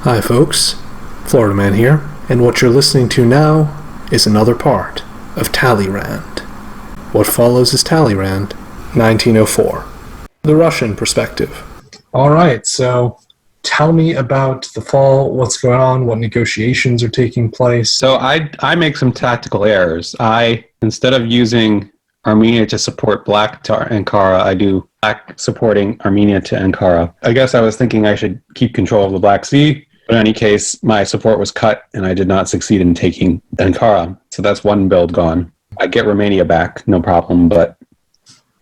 Hi folks, Florida Man here, and what you're listening to now is another part of Talleyrand. What follows is Talleyrand, 1904. The Russian perspective. Alright, so tell me about the fall, what's going on, what negotiations are taking place. So I make some tactical errors. Instead of using Armenia to support Black to Ankara, I do Black supporting Armenia to Ankara. I guess I was thinking I should keep control of the Black Sea, but in any case, my support was cut and I did not succeed in taking Ankara. So that's one build gone. I get Romania back, no problem, but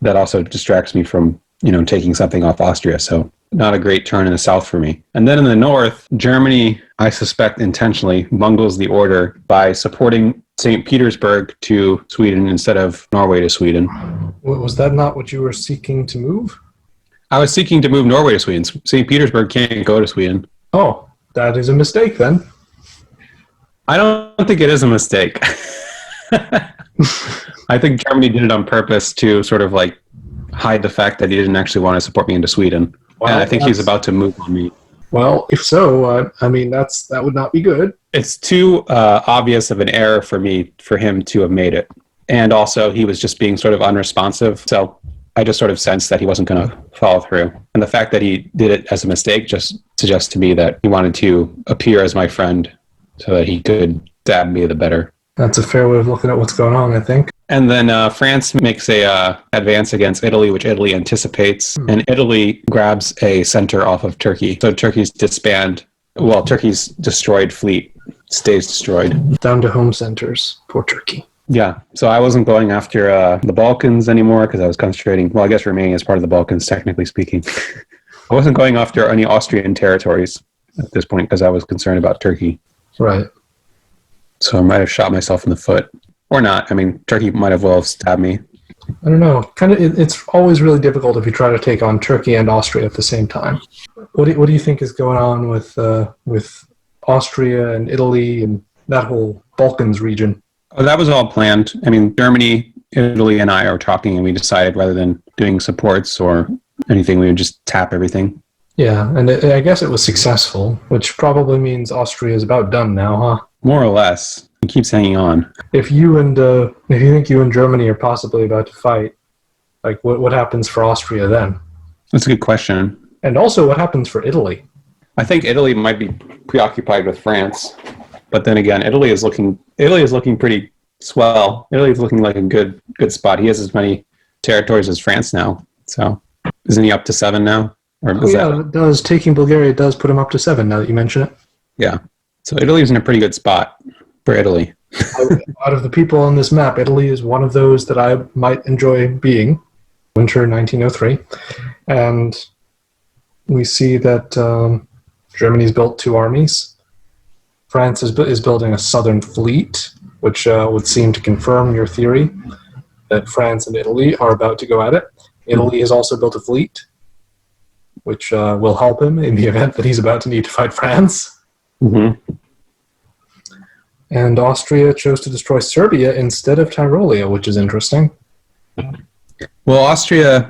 that also distracts me from, taking something off Austria. So not a great turn in the south for me. And then in the north, Germany, I suspect intentionally, bungles the order by supporting St. Petersburg to Sweden instead of Norway to Sweden. Was that not what you were seeking to move? I was seeking to move Norway to Sweden. St. Petersburg can't go to Sweden. Oh, that is a mistake then. I don't think it is a mistake. I think Germany did it on purpose to sort of like hide the fact that he didn't actually want to support me into Sweden. Well, and I think he's about to move on me. Well, if so, that would not be good. It's too obvious of an error for him to have made it. And also, he was just being sort of unresponsive. So I just sort of sensed that he wasn't going to follow through. And the fact that he did it as a mistake just suggests to me that he wanted to appear as my friend so that he could stab me the better. That's a fair way of looking at what's going on, I think. And then France makes a advance against Italy, which Italy anticipates. And Italy grabs a center off of Turkey. So Turkey's Turkey's destroyed fleet stays destroyed. Down to home centers for Turkey. Yeah. So I wasn't going after the Balkans anymore because I was concentrating. Well, I guess Romania is part of the Balkans, technically speaking. I wasn't going after any Austrian territories at this point because I was concerned about Turkey. Right. So I might have shot myself in the foot. Or not. I mean, Turkey might have well stabbed me. I don't know. It's always really difficult if you try to take on Turkey and Austria at the same time. What do you think is going on with Austria and Italy and that whole Balkans region? Oh, that was all planned. I mean, Germany, Italy, and I are talking, and we decided rather than doing supports or anything, we would just tap everything. Yeah, and I guess it was successful, which probably means Austria is about done now, huh? More or less. It keeps hanging on. If you think you and Germany are possibly about to fight, like what happens for Austria then? That's a good question. And also, what happens for Italy? I think Italy might be preoccupied with France, but then again, Italy is looking pretty swell. Italy is looking like a good spot. He has as many territories as France now. So, isn't he up to 7 now? It does. Taking Bulgaria does put him up to 7 now that you mention it. Yeah. So Italy's in a pretty good spot for Italy. Out of the people on this map, Italy is one of those that I might enjoy being. Winter 1903. And we see that Germany's built 2 armies. France is building a southern fleet, which would seem to confirm your theory that France and Italy are about to go at it. Italy has also built a fleet, which will help him in the event that he's about to need to fight France. Mm-hmm. And Austria chose to destroy Serbia instead of Tyrolia, which is interesting. Well, Austria,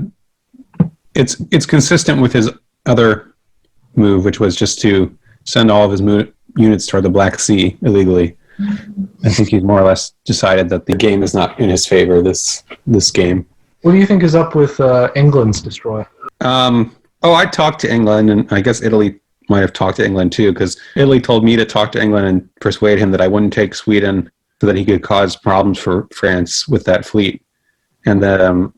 it's consistent with his other move, which was just to send all of his units toward the Black Sea illegally. I think he's more or less decided that the game is not in his favor, this game. What do you think is up with England's destroy? I talked to England, and I guess Italy might have talked to England too, because Italy told me to talk to England and persuade him that I wouldn't take Sweden so that he could cause problems for France with that fleet. And then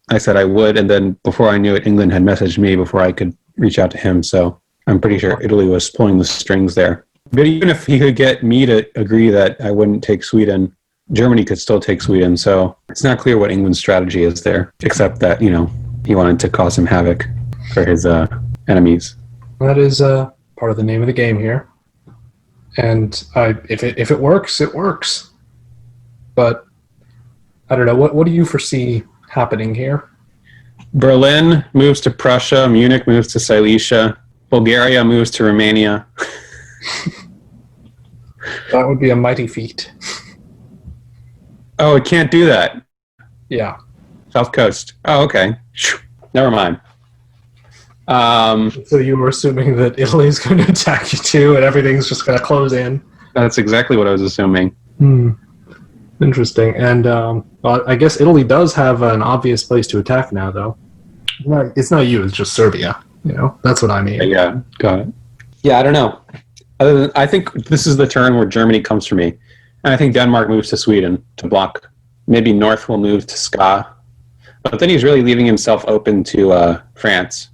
I said I would, and then before I knew it, England had messaged me before I could reach out to him. So I'm pretty sure Italy was pulling the strings there. But even if he could get me to agree that I wouldn't take Sweden, Germany could still take Sweden. So it's not clear what England's strategy is there, except that, he wanted to cause some havoc for his enemies. That is part of the name of the game here. And if it works, it works. But I don't know. What do you foresee happening here? Berlin moves to Prussia. Munich moves to Silesia. Bulgaria moves to Romania. That would be a mighty feat. Oh, it can't do that. Yeah. South Coast. Oh, okay. Never mind. So you were assuming that Italy's going to attack you too, and everything's just going to close in. That's exactly what I was assuming. Interesting. And well, I guess Italy does have an obvious place to attack now, though. No, it's not you; it's just Serbia. That's what I mean. Yeah, got it. Yeah, I don't know. I think this is the turn where Germany comes for me, and I think Denmark moves to Sweden to block. Maybe North will move to Ska, but then he's really leaving himself open to France.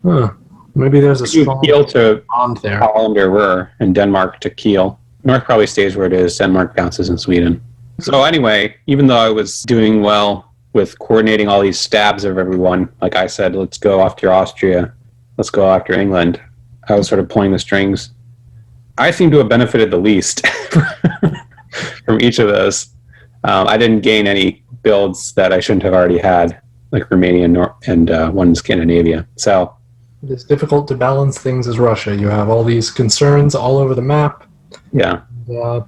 Huh. Maybe there's a strong Kiel to bond there. Holland or Ruhr, and Denmark to Kiel. North probably stays where it is. Denmark bounces in Sweden. So anyway, even though I was doing well with coordinating all these stabs of everyone, like I said, let's go after Austria, let's go after England, I was sort of pulling the strings. I seem to have benefited the least from each of those. I didn't gain any builds that I shouldn't have already had, like Romania and one in Scandinavia. So it's difficult to balance things as Russia. You have all these concerns all over the map. Yeah.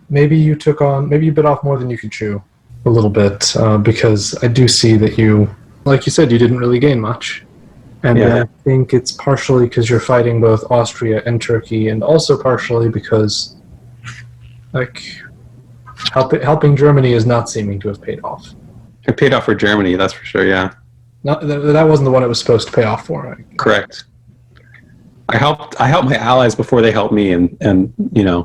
Maybe you bit off more than you could chew a little bit, because I do see that you, like you said, you didn't really gain much. And I think it's partially because you're fighting both Austria and Turkey, and also partially because, like, helping Germany is not seeming to have paid off. It paid off for Germany, that's for sure, yeah. That wasn't the one it was supposed to pay off for. Right? Correct. I helped my allies before they helped me, and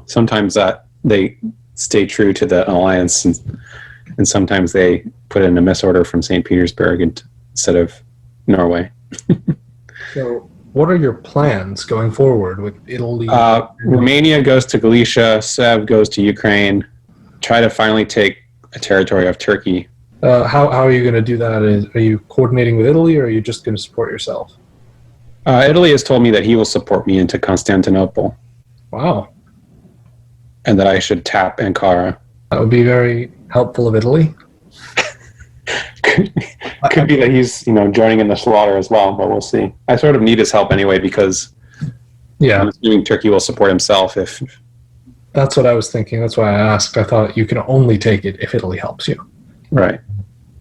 sometimes that they stay true to the alliance, and sometimes they put in a misorder from St. Petersburg instead of Norway. So, what are your plans going forward with Italy? Romania goes to Galicia, Sev goes to Ukraine, try to finally take a territory of Turkey. How are you going to do that? Are you coordinating with Italy, or are you just going to support yourself? Italy has told me that he will support me into Constantinople. Wow. And that I should tap Ankara. That would be very helpful of Italy. Could be that he's, joining in the slaughter as well, but we'll see. I sort of need his help anyway because I'm assuming Turkey will support himself if... That's what I was thinking. That's why I asked. I thought you can only take it if Italy helps you. Right.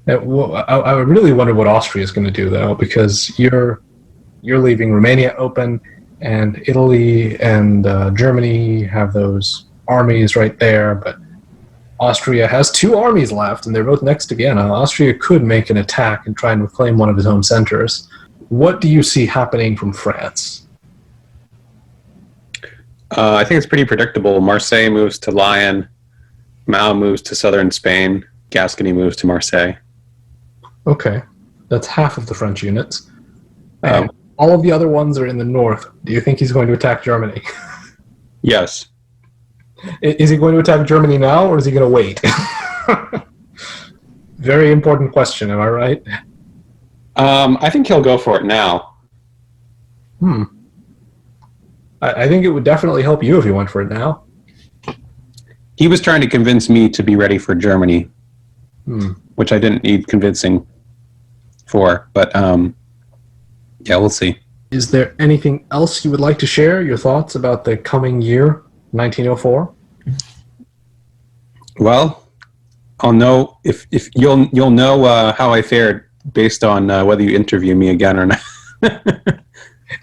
I really wonder what Austria is going to do, though, because you're leaving Romania open, and Italy and Germany have those armies right there, but Austria has 2 armies left, and they're both next to Vienna. Austria could make an attack and try and reclaim one of his home centers. What do you see happening from France? I think it's pretty predictable. Marseille moves to Lyon, Mao moves to southern Spain, Gascony moves to Marseille. Okay. That's half of the French units. All of the other ones are in the north. Do you think he's going to attack Germany? Yes. Is he going to attack Germany now, or is he going to wait? Very important question, am I right? I think he'll go for it now. I think it would definitely help you if he went for it now. He was trying to convince me to be ready for Germany, which I didn't need convincing for, but yeah, we'll see. Is there anything else you would like to share, your thoughts about the coming year, 1904? Well, I'll know if you'll know how I fared based on whether you interview me again or not.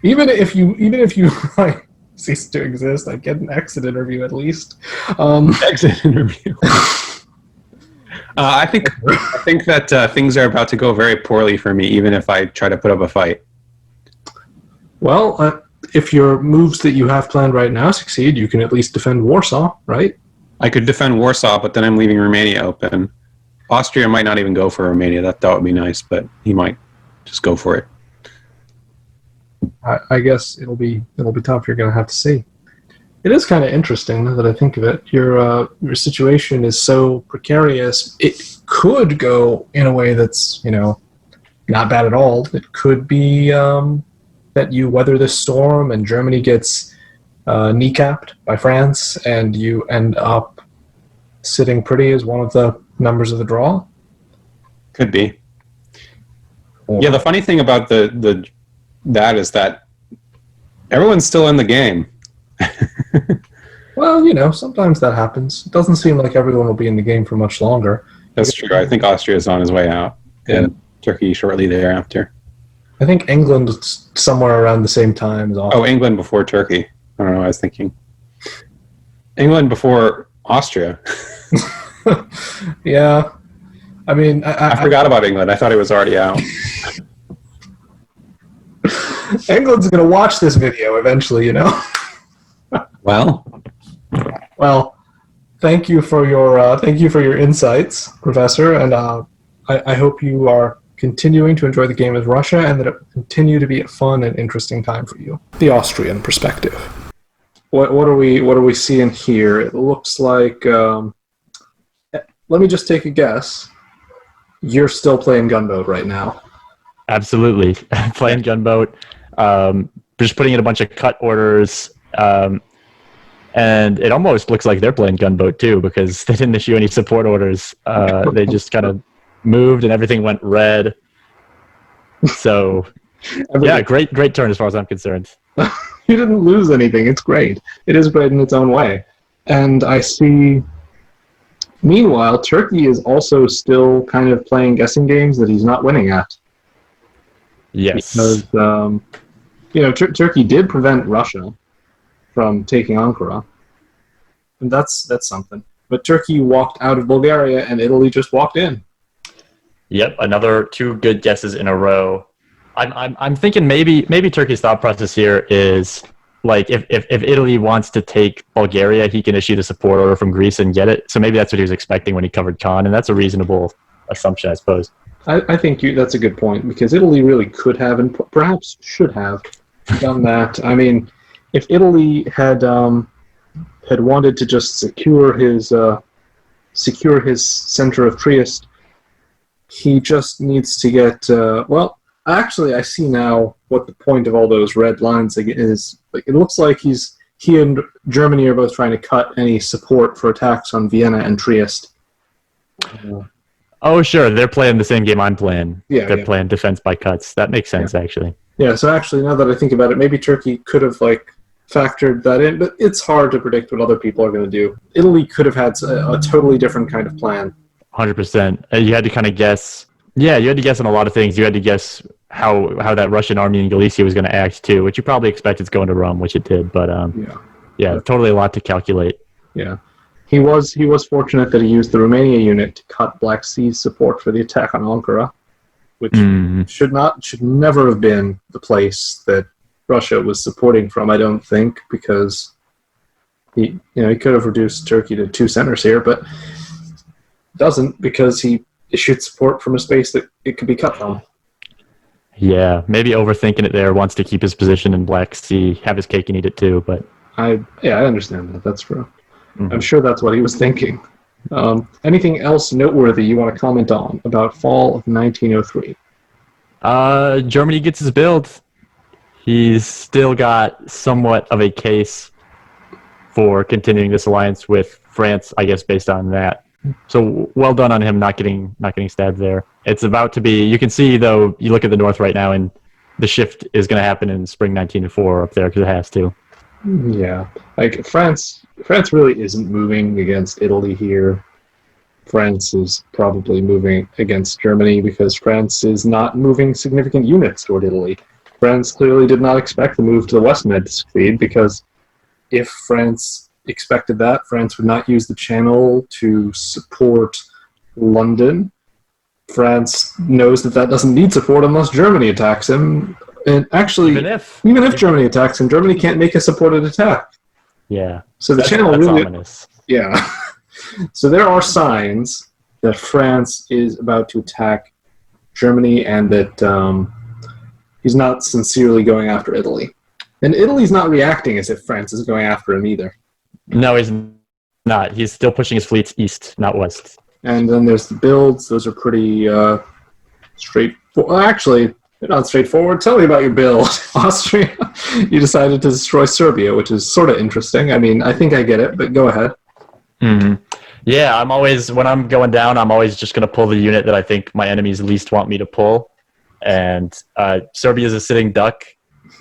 even if you like cease to exist, I get an exit interview at least. Exit interview. I think that things are about to go very poorly for me, even if I try to put up a fight. Well, if your moves that you have planned right now succeed, you can at least defend Warsaw, right? I could defend Warsaw, but then I'm leaving Romania open. Austria might not even go for Romania. That would be nice, but he might just go for it. I guess it'll be tough. You're going to have to see. It is kind of interesting now that I think of it. Your situation is so precarious. It could go in a way that's not bad at all. It could be that you weather this storm and Germany gets kneecapped by France, and you end up sitting pretty as one of the members of the draw. Could be. Yeah, the funny thing about that is that everyone's still in the game. Well, sometimes that happens. It doesn't seem like everyone will be in the game for much longer. That's true. I think Austria is on his way out, and Turkey shortly thereafter. I think England's somewhere around the same time as Austria. Oh, England before Turkey. I don't know what I was thinking. England before Austria. Yeah. I mean, I forgot about England. I thought it was already out. England's going to watch this video eventually, you know? Well, Well, thank you for your insights, Professor, and I hope you are continuing to enjoy the game as Russia and that it will continue to be a fun and interesting time for you. The Austrian perspective. What are we seeing here? It looks like let me just take a guess. You're still playing Gunboat right now. Absolutely. Playing Gunboat. Just putting in a bunch of cut orders. And it almost looks like they're playing Gunboat too, because they didn't issue any support orders. They just kind of moved and everything went red. So, yeah, great turn as far as I'm concerned. You didn't lose anything. It's great. It is great in its own way. And I see... Meanwhile, Turkey is also still kind of playing guessing games that he's not winning at. Yes. Because, Turkey did prevent Russia from taking Ankara. And that's something. But Turkey walked out of Bulgaria and Italy just walked in. Yep, another 2 good guesses in a row. I'm thinking maybe Turkey's thought process here is like if Italy wants to take Bulgaria, he can issue the support order from Greece and get it. So maybe that's what he was expecting when he covered Khan, and that's a reasonable assumption, I suppose. I think that's a good point, because Italy really could have and perhaps should have done that. I mean, if Italy had wanted to just secure his center of Trieste, he just needs to get actually, I see now what the point of all those red lines is. Like, it looks like he and Germany are both trying to cut any support for attacks on Vienna and Trieste. Oh, sure. They're playing the same game I'm playing. Yeah, They're playing defense by cuts. That makes sense, actually. Yeah, so actually, now that I think about it, maybe Turkey could have, factored that in, but it's hard to predict what other people are going to do. Italy could have had a totally different kind of plan. 100%. You had to kind of guess. Yeah, you had to guess on a lot of things. You had to guess how that Russian army in Galicia was going to act, too, which you probably expected going to Rome, which it did. But, totally a lot to calculate. Yeah. He was fortunate that he used the Romania unit to cut Black Sea's support for the attack on Ankara, which should never have been the place that Russia was supporting from, I don't think, because he could have reduced Turkey to 2 centers here, but doesn't, because he issued support from a space that it could be cut from. Yeah, maybe overthinking it there, wants to keep his position in Black Sea, have his cake and eat it too, but... I understand that. That's true. Mm-hmm. I'm sure that's what he was thinking. Anything else noteworthy you want to comment on about fall of 1903? Germany gets his build. He's still got somewhat of a case for continuing this alliance with France, I guess, based on that. So well done on him not getting stabbed there. It's about to be. You can see, though, you look at the north right now, and the shift is going to happen in spring 1904 up there because it has to. Yeah, France really isn't moving against Italy here. France is probably moving against Germany because France is not moving significant units toward Italy. France clearly did not expect the move to the West Med to succeed, because if France expected that, France would not use the channel to support London. France knows that doesn't need support unless Germany attacks him. And actually, even if Germany attacks him, Germany can't make a supported attack. Yeah. So the channel really... ominous. Yeah. So there are signs that France is about to attack Germany and that he's not sincerely going after Italy. And Italy's not reacting as if France is going after him either. No, he's not. He's still pushing his fleets east, not west. And then there's the builds. Those are pretty straightforward. Well, actually, they're not straightforward. Tell me about your build. Austria, you decided to destroy Serbia, which is sort of interesting. I mean, I think I get it, but go ahead. Mm-hmm. Yeah, when I'm going down, I'm always just going to pull the unit that I think my enemies least want me to pull. And Serbia is a sitting duck.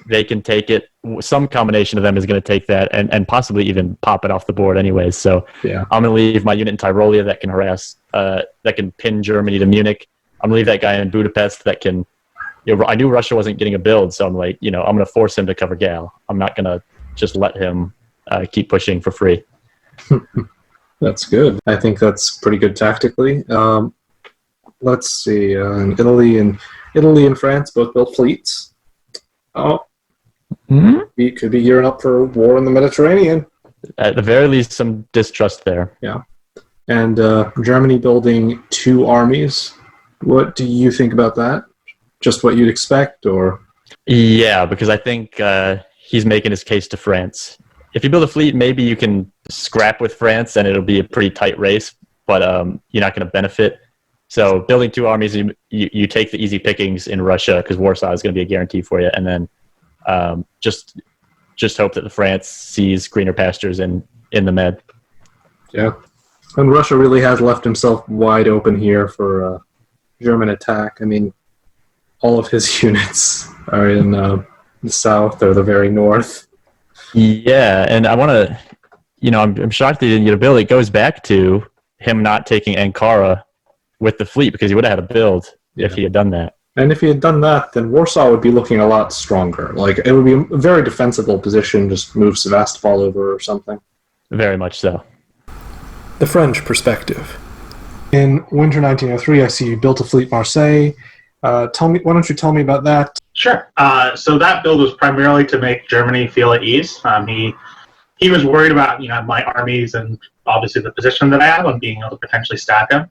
They can take it. Some combination of them is going to take that and possibly even pop it off the board anyways. So yeah. I'm going to leave my unit in Tyrolia that can harass, that can pin Germany to Munich. I'm going to leave that guy in Budapest that can, I knew Russia wasn't getting a build, so I'm like, I'm going to force him to cover Gale. I'm not going to just let him keep pushing for free. That's good. I think that's pretty good tactically. Let's see. Italy and France both built fleets. Oh, we could be gearing up for war in the Mediterranean. At the very least, some distrust there. Yeah. And Germany building 2 armies. What do you think about that? Just what you'd expect, or? Yeah, because I think he's making his case to France. If you build a fleet, maybe you can scrap with France, and it'll be a pretty tight race, but you're not going to benefit. So building 2 armies, you take the easy pickings in Russia, because Warsaw is going to be a guarantee for you, and then just hope that the France sees greener pastures in the Med. Yeah. And Russia really has left himself wide open here for German attack. I mean, all of his units are in the south or the very north. Yeah, and I want to, I'm shocked that he didn't get a build. It goes back to him not taking Ankara with the fleet, because he would have had a build if he had done that. And if he had done that, then Warsaw would be looking a lot stronger. Like, it would be a very defensible position, just move Sevastopol over or something. Very much so. The French perspective. In winter 1903, I see you built a fleet Marseille. Why don't you tell me about that? Sure. So that build was primarily to make Germany feel at ease. He was worried about my armies and obviously the position that I have on being able to potentially stab him,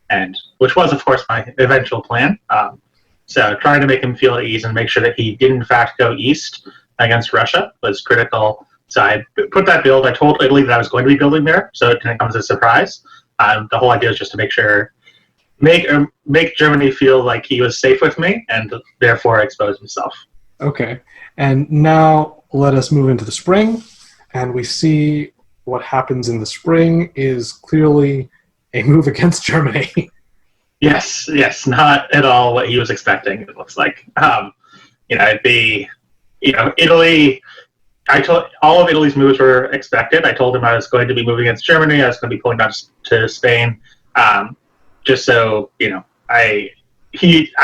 and which was of course my eventual plan. So trying to make him feel at ease and make sure that he did in fact go east against Russia was critical. So I put that build. I told Italy that I was going to be building there, so it didn't come as a surprise. The whole idea is just to make Germany feel like he was safe with me and therefore expose himself. Okay. And now let us move into the spring, and we see what happens in the spring is clearly a move against Germany. Yes, not at all what he was expecting, it looks like. It'd be, Italy, I told all of Italy's moves were expected. I told him I was going to be moving against Germany. I was going to be pulling down to Spain. Just so, I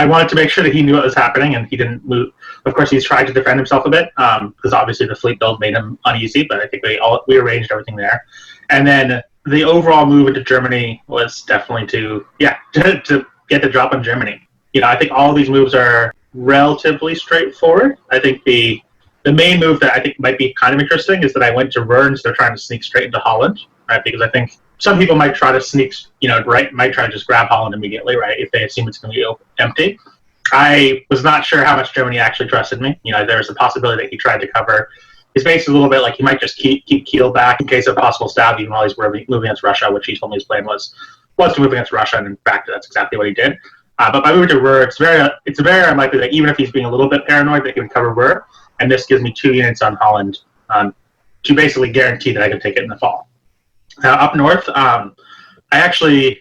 wanted to make sure that he knew what was happening and he didn't move. Of course, he's tried to defend himself a bit, because obviously the fleet build made him uneasy, but I think we arranged everything there. And then the overall move into Germany was definitely to get the drop on Germany. I think all of these moves are relatively straightforward. I think the main move that I think might be kind of interesting is that I went to Rurns. They're trying to sneak straight into Holland, right? Because I think some people might try to sneak, might try to just grab Holland immediately, right, if they assume it's going to be empty. I was not sure how much Germany actually trusted me. There's a possibility that he tried to cover his base a little bit, like he might just keep Kiel back in case of possible stab, even while he's moving against Russia, which he told me his plan was to move against Russia, and in fact, that's exactly what he did. But by moving to Ruhr, it's very unlikely that even if he's being a little bit paranoid, that he would cover Ruhr, and this gives me 2 units on Holland to basically guarantee that I can take it in the fall. Now, up north, I actually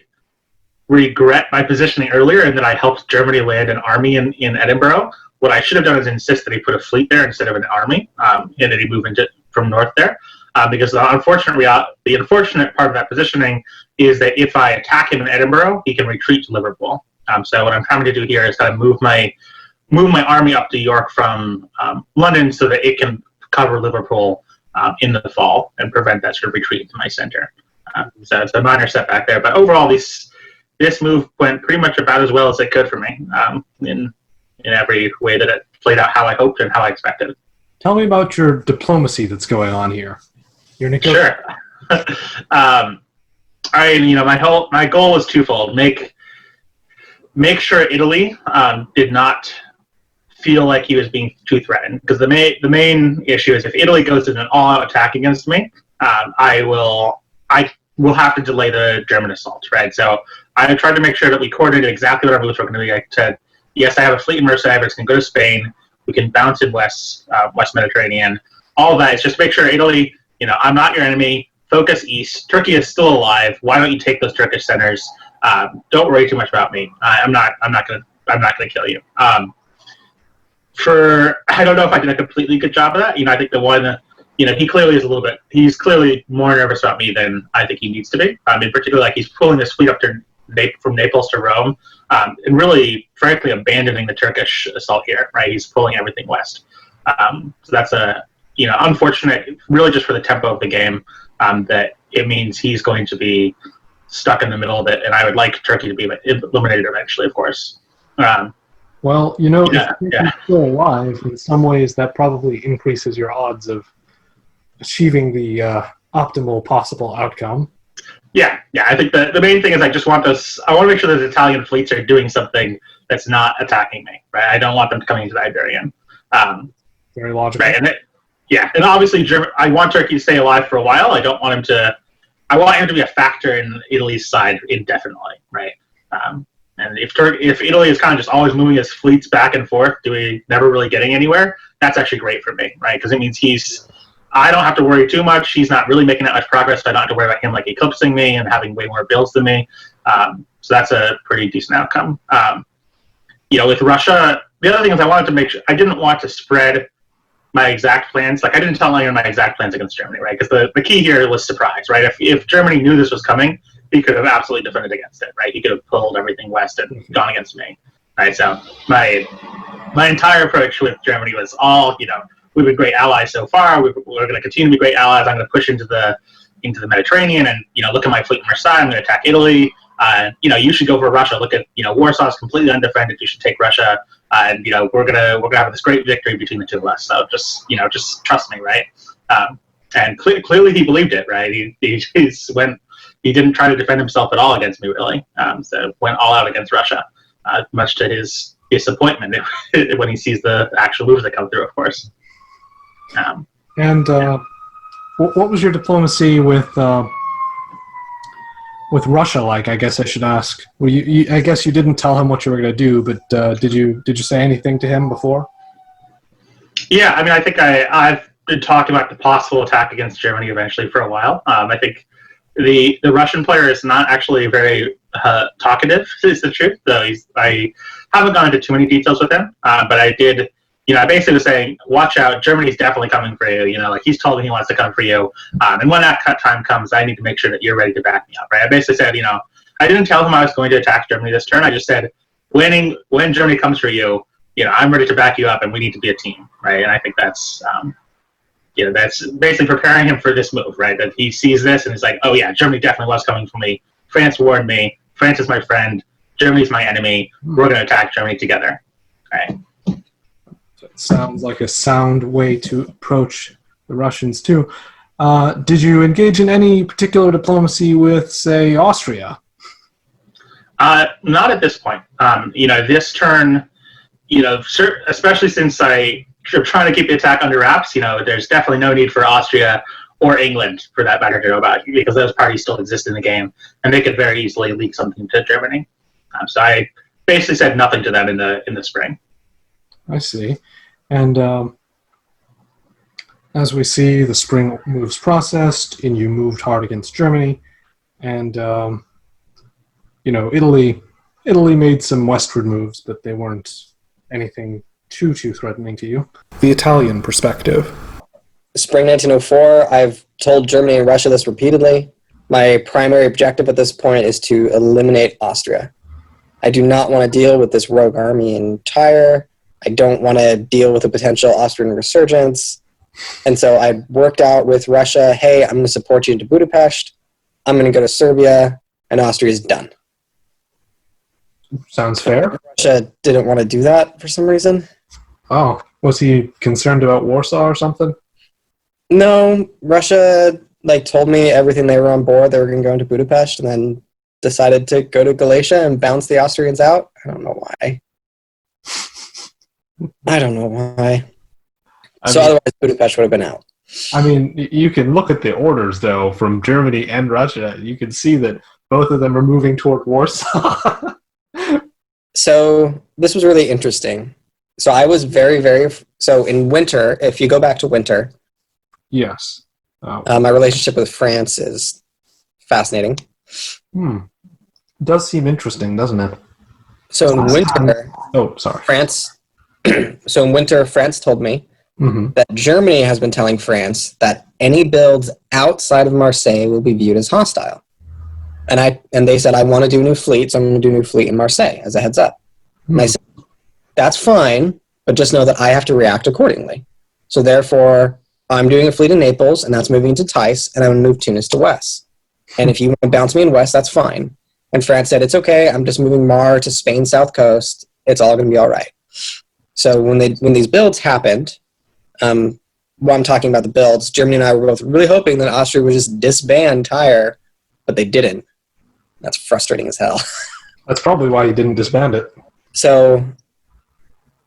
regret my positioning earlier in that I helped Germany land an army in Edinburgh. What I should have done is insist that he put a fleet there instead of an army, and that he move from north there. Because the unfortunate part of that positioning is that if I attack him in Edinburgh, he can retreat to Liverpool. So what I'm trying to do here is kind of move my army up to York from London so that it can cover Liverpool in the fall and prevent that sort of retreat to my center. So it's a minor setback there, but overall this move went pretty much about as well as it could for me in every way that it played out how I hoped and how I expected. Tell me about your diplomacy that's going on here. Your Sure. My goal was twofold: make sure Italy did not feel like he was being too threatened, because the main issue is if Italy goes in an all-out attack against me, I will have to delay the German assault, right? So I tried to make sure that we coordinated exactly what our moves were going to be. I said, yes, I have a fleet in Marseille, but it's going to go to Spain. We can bounce in West Mediterranean. All of that is just make sure Italy, I'm not your enemy. Focus east. Turkey is still alive. Why don't you take those Turkish centers? Don't worry too much about me. I'm not gonna kill you. I don't know if I did a completely good job of that. I think the one, he clearly is he's clearly more nervous about me than I think he needs to be. In particular, like he's pulling this fleet up from Naples to Rome. and really, frankly, abandoning the Turkish assault here. Right, he's pulling everything west. So that's a unfortunate, really just for the tempo of the game. That it means he's going to be stuck in the middle of it, and I would like Turkey to be eliminated eventually, of course. Well, if he's still alive, in some ways that probably increases your odds of achieving the optimal possible outcome. Yeah. I think the main thing is I want to make sure that the Italian fleets are doing something that's not attacking me, right? I don't want them coming into the Iberian. Very logical. Right, and obviously I want Turkey to stay alive for a while. I don't want him to. I want him to be a factor in Italy's side indefinitely, right? And if Italy is kind of just always moving his fleets back and forth, never really getting anywhere, that's actually great for me, right? Because it means I don't have to worry too much. He's not really making that much progress. So I don't have to worry about him eclipsing me and having way more builds than me. So that's a pretty decent outcome. With Russia, the other thing is I wanted to make sure I didn't want to spread my exact plans. I didn't tell anyone my exact plans against Germany, right? Because the key here was surprise, right? If Germany knew this was coming, he could have absolutely defended against it, right? He could have pulled everything west and gone against me, right? So my entire approach with Germany was all, we've been great allies so far. We're going to continue to be great allies. I'm going to push into the Mediterranean and look at my fleet in Marseille. I'm going to attack Italy. You should go for Russia. Look at Warsaw is completely undefended. You should take Russia. And we're gonna have this great victory between the two of us. So just trust me, right? And clearly he believed it, right? He didn't try to defend himself at all against me, really. So went all out against Russia, much to his disappointment when he sees the actual moves that come through, of course. What was your diplomacy with Russia like? I guess I should ask. Well, I guess you didn't tell him what you were going to do, but did you say anything to him before? Yeah, I think I've been talking about the possible attack against Germany eventually for a while. I think the Russian player is not actually very talkative, is the truth. Though I haven't gone into too many details with him, but I did. I basically was saying, watch out, Germany's definitely coming for you. He's told me he wants to come for you. And when that time comes, I need to make sure that you're ready to back me up, right? I basically said, I didn't tell him I was going to attack Germany this turn. I just said, when Germany comes for you, I'm ready to back you up and we need to be a team, right? And I think that's, that's basically preparing him for this move, right? That he sees this and he's like, oh yeah, Germany definitely was coming for me. France warned me. France is my friend. Germany's my enemy. We're going to attack Germany together, right? It sounds like a sound way to approach the Russians too. Did you engage in any particular diplomacy with, say, Austria? Not at this point. This turn, especially since I'm trying to keep the attack under wraps, there's definitely no need for Austria or England, for that matter, to know about, because those parties still exist in the game, and they could very easily leak something to Germany. So I basically said nothing to them in the spring. I see. And as we see, the spring moves processed, and you moved hard against Germany, and Italy made some westward moves, but they weren't anything too threatening to you. The Italian perspective. Spring 1904, I've told Germany and Russia this repeatedly. My primary objective at this point is to eliminate Austria. I do not want to deal with this rogue army in Tyre. I don't want to deal with a potential Austrian resurgence. And so I worked out with Russia, hey, I'm going to support you into Budapest. I'm going to go to Serbia, and Austria is done. Sounds fair. Russia didn't want to do that for some reason. Oh, was he concerned about Warsaw or something? No, Russia told me everything they were on board. They were going to go into Budapest, and then decided to go to Galicia and bounce the Austrians out. I don't know why. Otherwise, Budapest would have been out. I mean, you can look at the orders, though, from Germany and Russia. You can see that both of them are moving toward Warsaw. So this was really interesting. So I was so in winter, if you go back to winter. Yes. My relationship with France is fascinating. It does seem interesting, doesn't it? So in winter... Oh, sorry. So in winter, France told me that Germany has been telling France that any builds outside of Marseille will be viewed as hostile. And they said, I want to do a new fleet, so I'm going to do a new fleet in Marseille as a heads up. And I said, that's fine, but just know that I have to react accordingly. So therefore, I'm doing a fleet in Naples, and that's moving to Theiss, and I'm going to move Tunis to West. And if you want to bounce me in West, that's fine. And France said, it's okay, I'm just moving Mar to Spain South Coast. It's all going to be all right. So when these builds happened, while I'm talking about the builds, Germany and I were both really hoping that Austria would just disband Tyre, but they didn't. That's frustrating as hell. That's probably why you didn't disband it. So I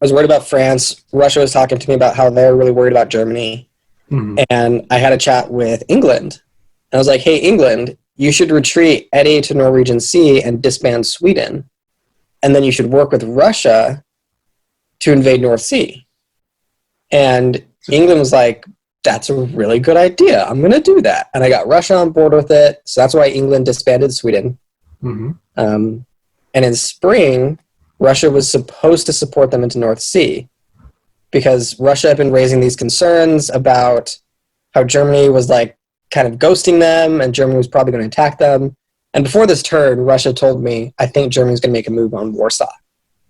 was worried about France. Russia was talking to me about how they're really worried about Germany. And I had a chat with England. And I was like, hey, England, you should retreat Eddie to Norwegian Sea and disband Sweden. And then you should work with Russia to invade North Sea. And England was like, that's a really good idea. I'm going to do that. And I got Russia on board with it. So that's why England disbanded Sweden. And in spring, Russia was supposed to support them into North Sea because Russia had been raising these concerns about how Germany was like kind of ghosting them and Germany was probably going to attack them. And before this turn, Russia told me, I think Germany's going to make a move on Warsaw.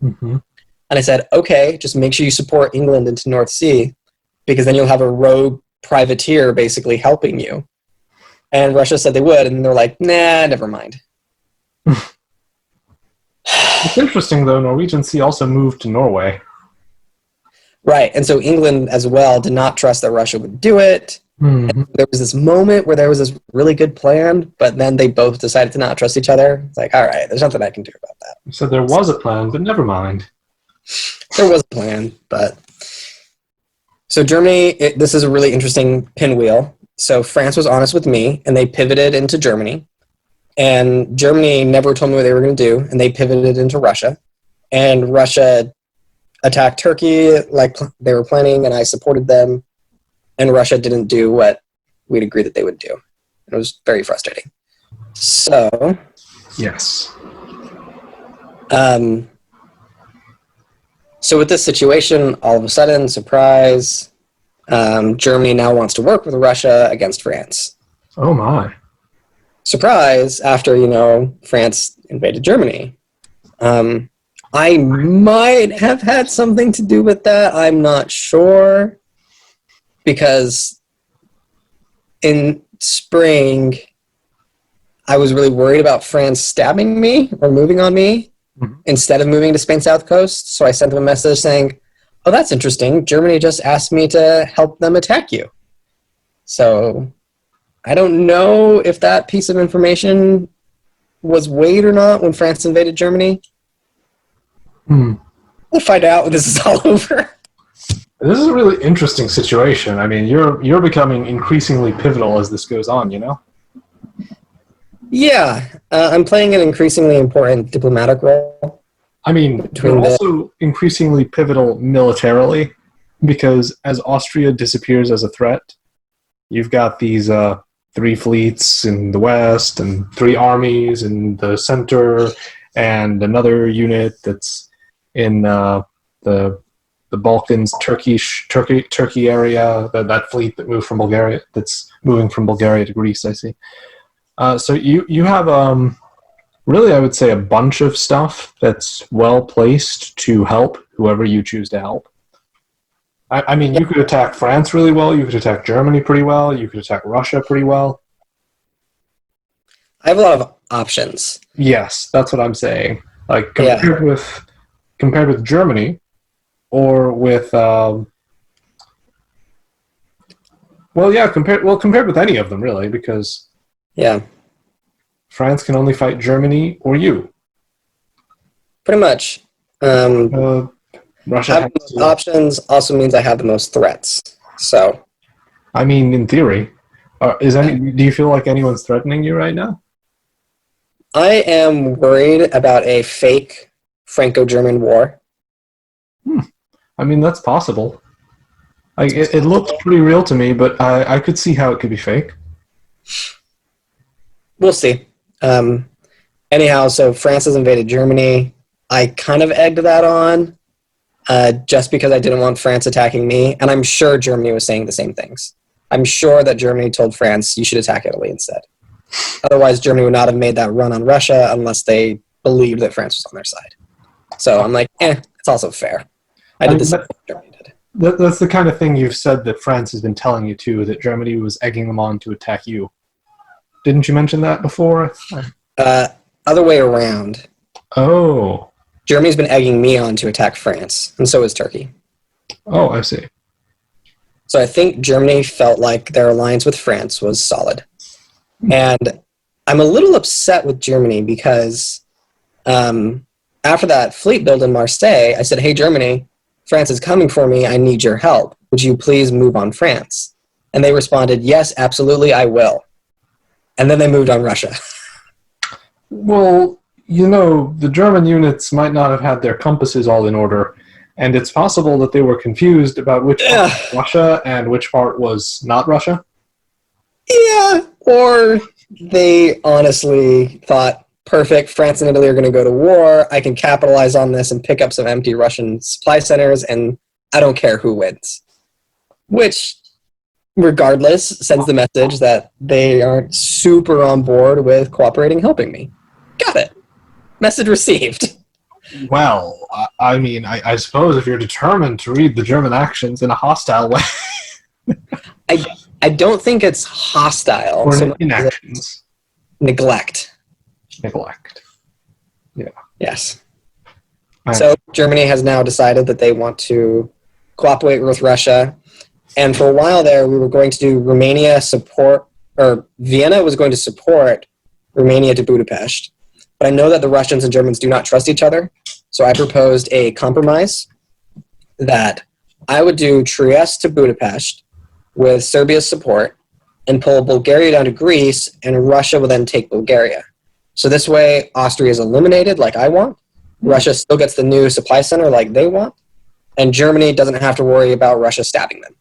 And I said, okay, just make sure you support England into North Sea because then you'll have a rogue privateer basically helping you. And Russia said they would, and they're like, nah, never mind. It's interesting, though, Norwegian Sea also moved to Norway. Right, and so England as well did not trust that Russia would do it. And there was this moment where there was this really good plan, but then they both decided to not trust each other. It's like, all right, there's nothing I can do about that. So there was a plan, but never mind. There was a plan, but... So Germany, this is a really interesting pinwheel. So France was honest with me, and they pivoted into Germany. And Germany never told me what they were going to do, and they pivoted into Russia. And Russia attacked Turkey like they were planning, and I supported them. And Russia didn't do what we'd agreed that they would do. It was very frustrating. So... Yes. So with this situation, all of a sudden, surprise, Germany now wants to work with Russia against France. Oh, my. Surprise, after, France invaded Germany. I might have had something to do with that. I'm not sure. Because in spring, I was really worried about France stabbing me or moving on me instead of moving to Spain South Coast. So I sent them a message saying, oh, that's interesting. Germany just asked me to help them attack you. So I don't know if that piece of information was weighed or not when France invaded Germany. We'll find out when this is all over. This is a really interesting situation. I mean, you're becoming increasingly pivotal as this goes on, Yeah, I'm playing an increasingly important diplomatic role. I mean, you're also increasingly pivotal militarily because as Austria disappears as a threat, you've got these 3 fleets in the west and 3 armies in the center and another unit that's in the Balkans, Turkey area, that fleet that moved from Bulgaria, that's moving from Bulgaria to Greece, I see. So you have, really, I would say, a bunch of stuff that's well-placed to help whoever you choose to help. I mean, you could attack France really well, you could attack Germany pretty well, you could attack Russia pretty well. I have a lot of options. Yes, that's what I'm saying. Like, compared with Germany, or with compared with any of them really, because France can only fight Germany or you. Pretty much. Russia having the most options also means I have the most threats. So, I mean, in theory, do you feel like anyone's threatening you right now? I am worried about a fake Franco-German war. I mean, that's possible. It looked pretty real to me, but I could see how it could be fake. We'll see. Anyhow, so France has invaded Germany. I kind of egged that on just because I didn't want France attacking me, and I'm sure Germany was saying the same things. I'm sure that Germany told France, you should attack Italy instead. Otherwise, Germany would not have made that run on Russia unless they believed that France was on their side. So I'm like, it's also fair. I did the same thing Germany did. That's the kind of thing you've said that France has been telling you too, that Germany was egging them on to attack you. Didn't you mention that before? Other way around. Oh. Germany's been egging me on to attack France, and so is Turkey. Oh, I see. So I think Germany felt like their alliance with France was solid. And I'm a little upset with Germany because after that fleet build in Marseille, I said, hey, Germany, France is coming for me. I need your help. Would you please move on France? And they responded, yes, absolutely, I will. And then they moved on Russia. Well, the German units might not have had their compasses all in order, and it's possible that they were confused about which part was Russia and which part was not Russia. Yeah, or they honestly thought, perfect, France and Italy are going to go to war. I can capitalize on this and pick up some empty Russian supply centers, and I don't care who wins. Which, regardless, sends the message that they aren't super on board with cooperating, helping me. Got it. Message received. Well, I mean, I suppose if you're determined to read the German actions in a hostile way. I don't think it's hostile. Or so inactions. Neglect. Neglect. Yeah. Yes. So Germany has now decided that they want to cooperate with Russia. And for a while there, we were going to do Romania support, or Vienna was going to support Romania to Budapest. But I know that the Russians and Germans do not trust each other. So I proposed a compromise that I would do Trieste to Budapest with Serbia's support and pull Bulgaria down to Greece, and Russia will then take Bulgaria. So this way, Austria is eliminated like I want. Russia still gets the new supply center like they want. And Germany doesn't have to worry about Russia stabbing them.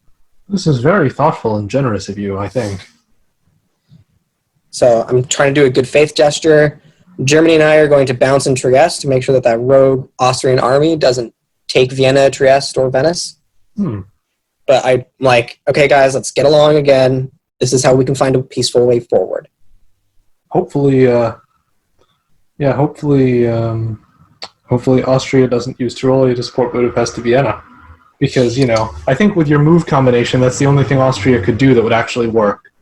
This is very thoughtful and generous of you, I think. So I'm trying to do a good faith gesture. Germany and I are going to bounce in Trieste to make sure that that rogue Austrian army doesn't take Vienna, Trieste, or Venice. But I'm like, okay, guys, let's get along again. This is how we can find a peaceful way forward. Hopefully, hopefully Austria doesn't use Tirol to support Budapest to Vienna. Because, I think with your move combination, that's the only thing Austria could do that would actually work.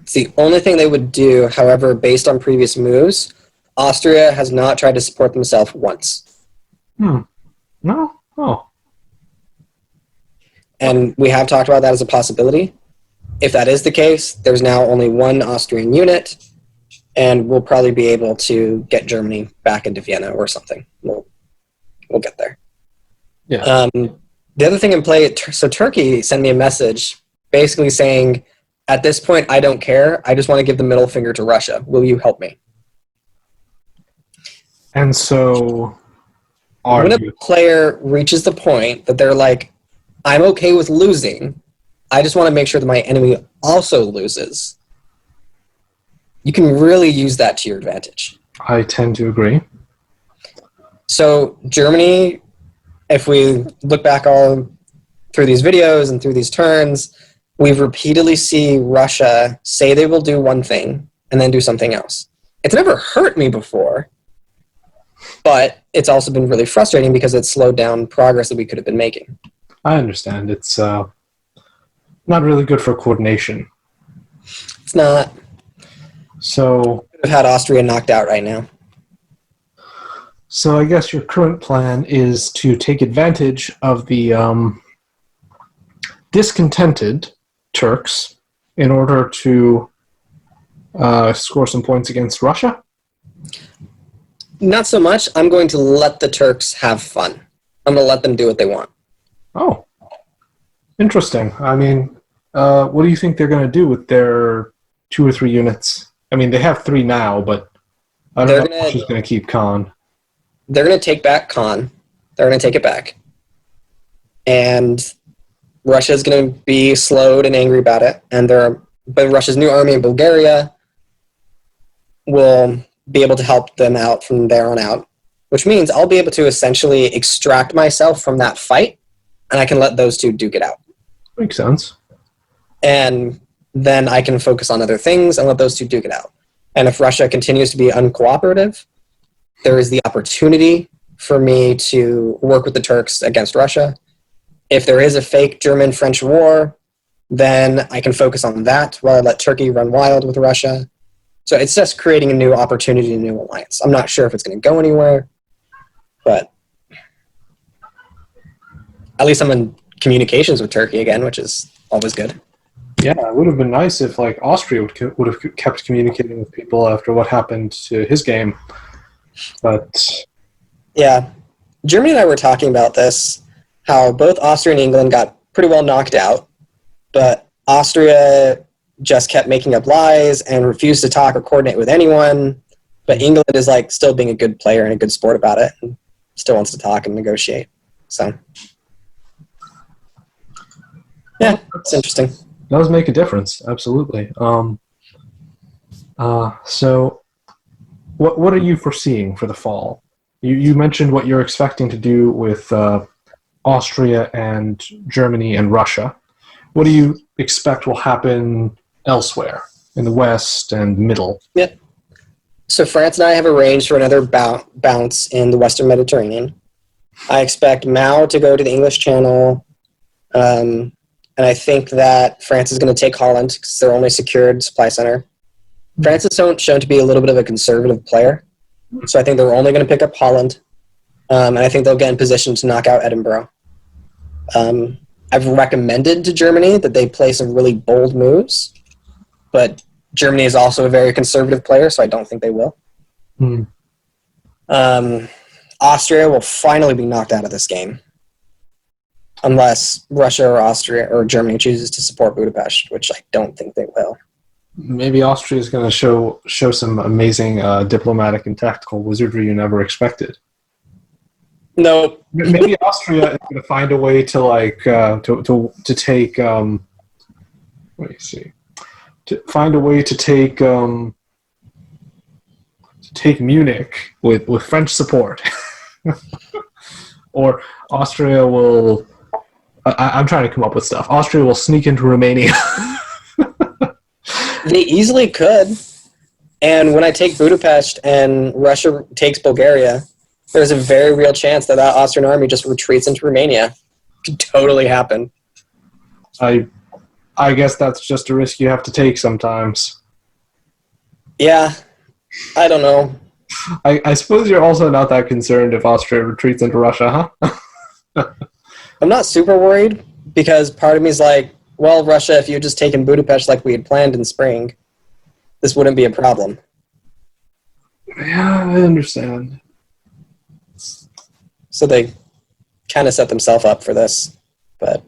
It's the only thing they would do. However, based on previous moves, Austria has not tried to support themselves once. No? Oh. And we have talked about that as a possibility. If that is the case, there's now only one Austrian unit, and we'll probably be able to get Germany back into Vienna or something. We'll get there. Yeah. The other thing in play, so Turkey sent me a message basically saying, at this point, I don't care. I just want to give the middle finger to Russia. Will you help me? And so, when a player reaches the point that they're like, I'm okay with losing, I just want to make sure that my enemy also loses, you can really use that to your advantage. I tend to agree. So Germany, if we look back all through these videos and through these turns, we've repeatedly seen Russia say they will do one thing and then do something else. It's never hurt me before, but it's also been really frustrating because it's slowed down progress that we could have been making. I understand. It's not really good for coordination. It's not. So We've had Austria knocked out right now. So I guess your current plan is to take advantage of the discontented Turks in order to score some points against Russia? Not so much. I'm going to let the Turks have fun. I'm going to let them do what they want. Oh, interesting. I mean, what do you think they're going to do with their 2 or 3 units? I mean, they have 3 now, but I don't know if she's going to keep Khan. They're going to take back Khan. They're going to take it back. And Russia's going to be slowed and angry about it. But Russia's new army in Bulgaria will be able to help them out from there on out, which means I'll be able to essentially extract myself from that fight, and I can let those two duke it out. Makes sense. And then I can focus on other things and let those two duke it out. And if Russia continues to be uncooperative, there is the opportunity for me to work with the Turks against Russia. If there is a fake German-French war, then I can focus on that while I let Turkey run wild with Russia. So it's just creating a new opportunity, a new alliance. I'm not sure if it's going to go anywhere, but at least I'm in communications with Turkey again, which is always good. Yeah, it would have been nice if like Austria would have kept communicating with people after what happened to his game. But yeah, Germany and I were talking about this, how both Austria and England got pretty well knocked out, but Austria just kept making up lies and refused to talk or coordinate with anyone. But England is like still being a good player and a good sport about it, and still wants to talk and negotiate. So yeah, it's interesting. does make a difference, absolutely. So what are you foreseeing for the fall? You mentioned what you're expecting to do with Austria and Germany and Russia. What do you expect will happen elsewhere in the West and Middle? Yeah. So France and I have arranged for another bounce in the Western Mediterranean. I expect Mao to go to the English Channel, and I think that France is going to take Holland because they're only secured supply center. France is shown to be a little bit of a conservative player, so I think they're only going to pick up Holland, and I think they'll get in position to knock out Edinburgh. I've recommended to Germany that they play some really bold moves, but Germany is also a very conservative player, so I don't think they will. Austria will finally be knocked out of this game, unless Russia or Austria or Germany chooses to support Budapest, which I don't think they will. Maybe Austria is going to show some amazing diplomatic and tactical wizardry you never expected. No. Maybe Austria is going to find a way to like to take. Let me see. To find a way to take Munich with French support, or Austria will. I'm trying to come up with stuff. Austria will sneak into Romania. They easily could. And when I take Budapest and Russia takes Bulgaria, there's a very real chance that that Austrian army just retreats into Romania. It could totally happen. I guess that's just a risk you have to take sometimes. Yeah, I don't know. I suppose you're also not that concerned if Austria retreats into Russia, huh? I'm not super worried because part of me is like, well, Russia, if you had just taken Budapest like we had planned in spring, this wouldn't be a problem. Yeah, I understand. So they kind of set themselves up for this. But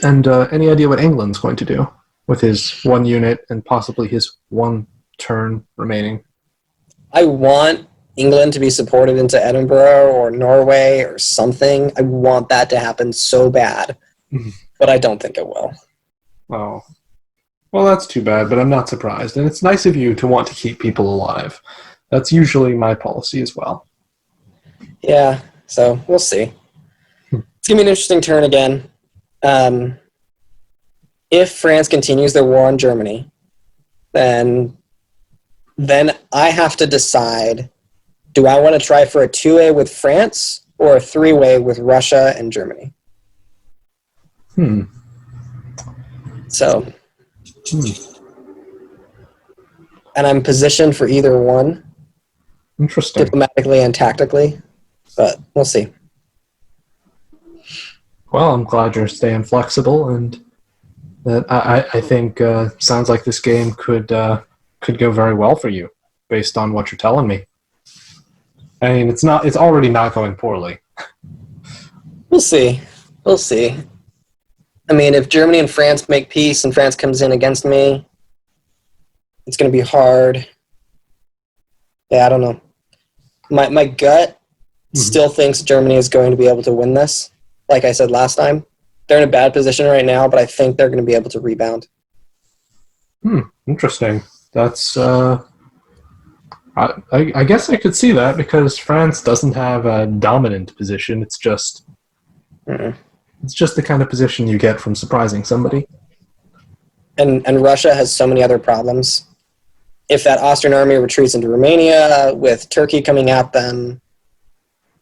And any idea what England's going to do with his one unit and possibly his one turn remaining? I want England to be supported into Edinburgh or Norway or something. I want that to happen so bad. But I don't think it will. Oh. Well, that's too bad, but I'm not surprised. And it's nice of you to want to keep people alive. That's usually my policy as well. Yeah, so we'll see. It's going to be an interesting turn again. If France continues their war on Germany, then I have to decide, do I want to try for a two-way with France or a three-way with Russia and Germany? So, and I'm positioned for either one, Interesting. diplomatically and tactically, but we'll see. Well, I'm glad you're staying flexible, and that I think sounds like this game could go very well for you, based on what you're telling me. I mean, it's already not going poorly. We'll see. We'll see. I mean, if Germany and France make peace and France comes in against me, it's going to be hard. Yeah, I don't know. My gut still thinks Germany is going to be able to win this. Like I said last time, they're in a bad position right now, but I think they're going to be able to rebound. Interesting. That's I guess I could see that because France doesn't have a dominant position. It's just it's just the kind of position you get from surprising somebody. and Russia has so many other problems. If that Austrian army retreats into Romania with Turkey coming at them,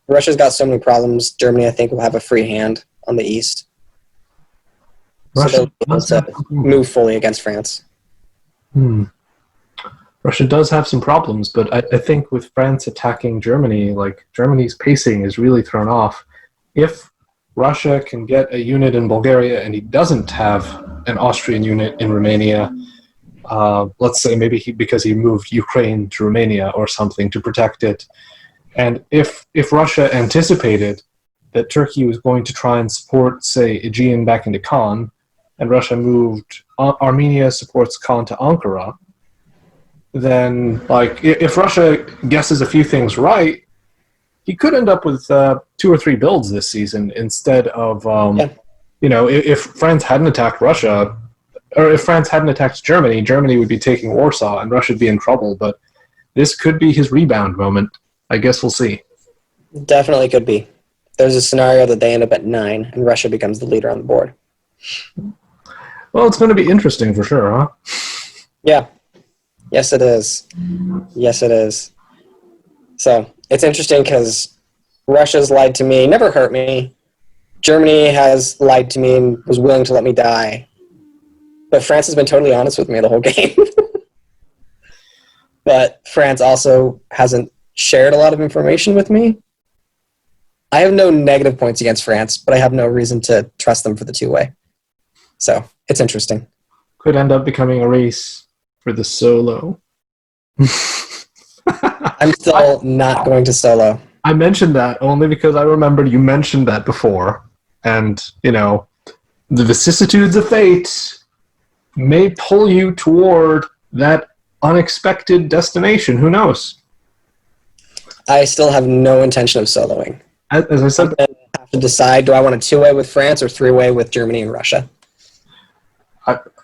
Russia's got so many problems. Germany, I think, will have a free hand on the east. So they'll be able to move fully against France. Russia does have some problems, but I think with France attacking Germany, like Germany's pacing is really thrown off. If Russia can get a unit in Bulgaria and he doesn't have an Austrian unit in Romania, let's say maybe because he moved Ukraine to Romania or something to protect it, and if Russia anticipated that Turkey was going to try and support, say, Aegean back into Khan, and Russia moved Armenia supports Khan to Ankara, then, like, if Russia guesses a few things right, he could end up with 2 or 3 builds this season instead of, you know, if France hadn't attacked Russia, or if France hadn't attacked Germany, Germany would be taking Warsaw and Russia would be in trouble. But this could be his rebound moment. I guess we'll see. Definitely could be. There's a scenario that they end up at 9 and Russia becomes the leader on the board. Well, it's going to be interesting for sure, huh? Yeah. Yes, it is. Yes, it is. So it's interesting because Russia's lied to me, never hurt me. Germany has lied to me and was willing to let me die. But France has been totally honest with me the whole game. But France also hasn't shared a lot of information with me. I have no negative points against France, but I have no reason to trust them for the two-way. So it's interesting. Could end up becoming a race for the solo. I'm still not going to solo. I mentioned that only because I remembered you mentioned that before. And, you know, the vicissitudes of fate may pull you toward that unexpected destination. Who knows? I still have no intention of soloing. As I said, I have to decide, do I want a two-way with France or three-way with Germany and Russia?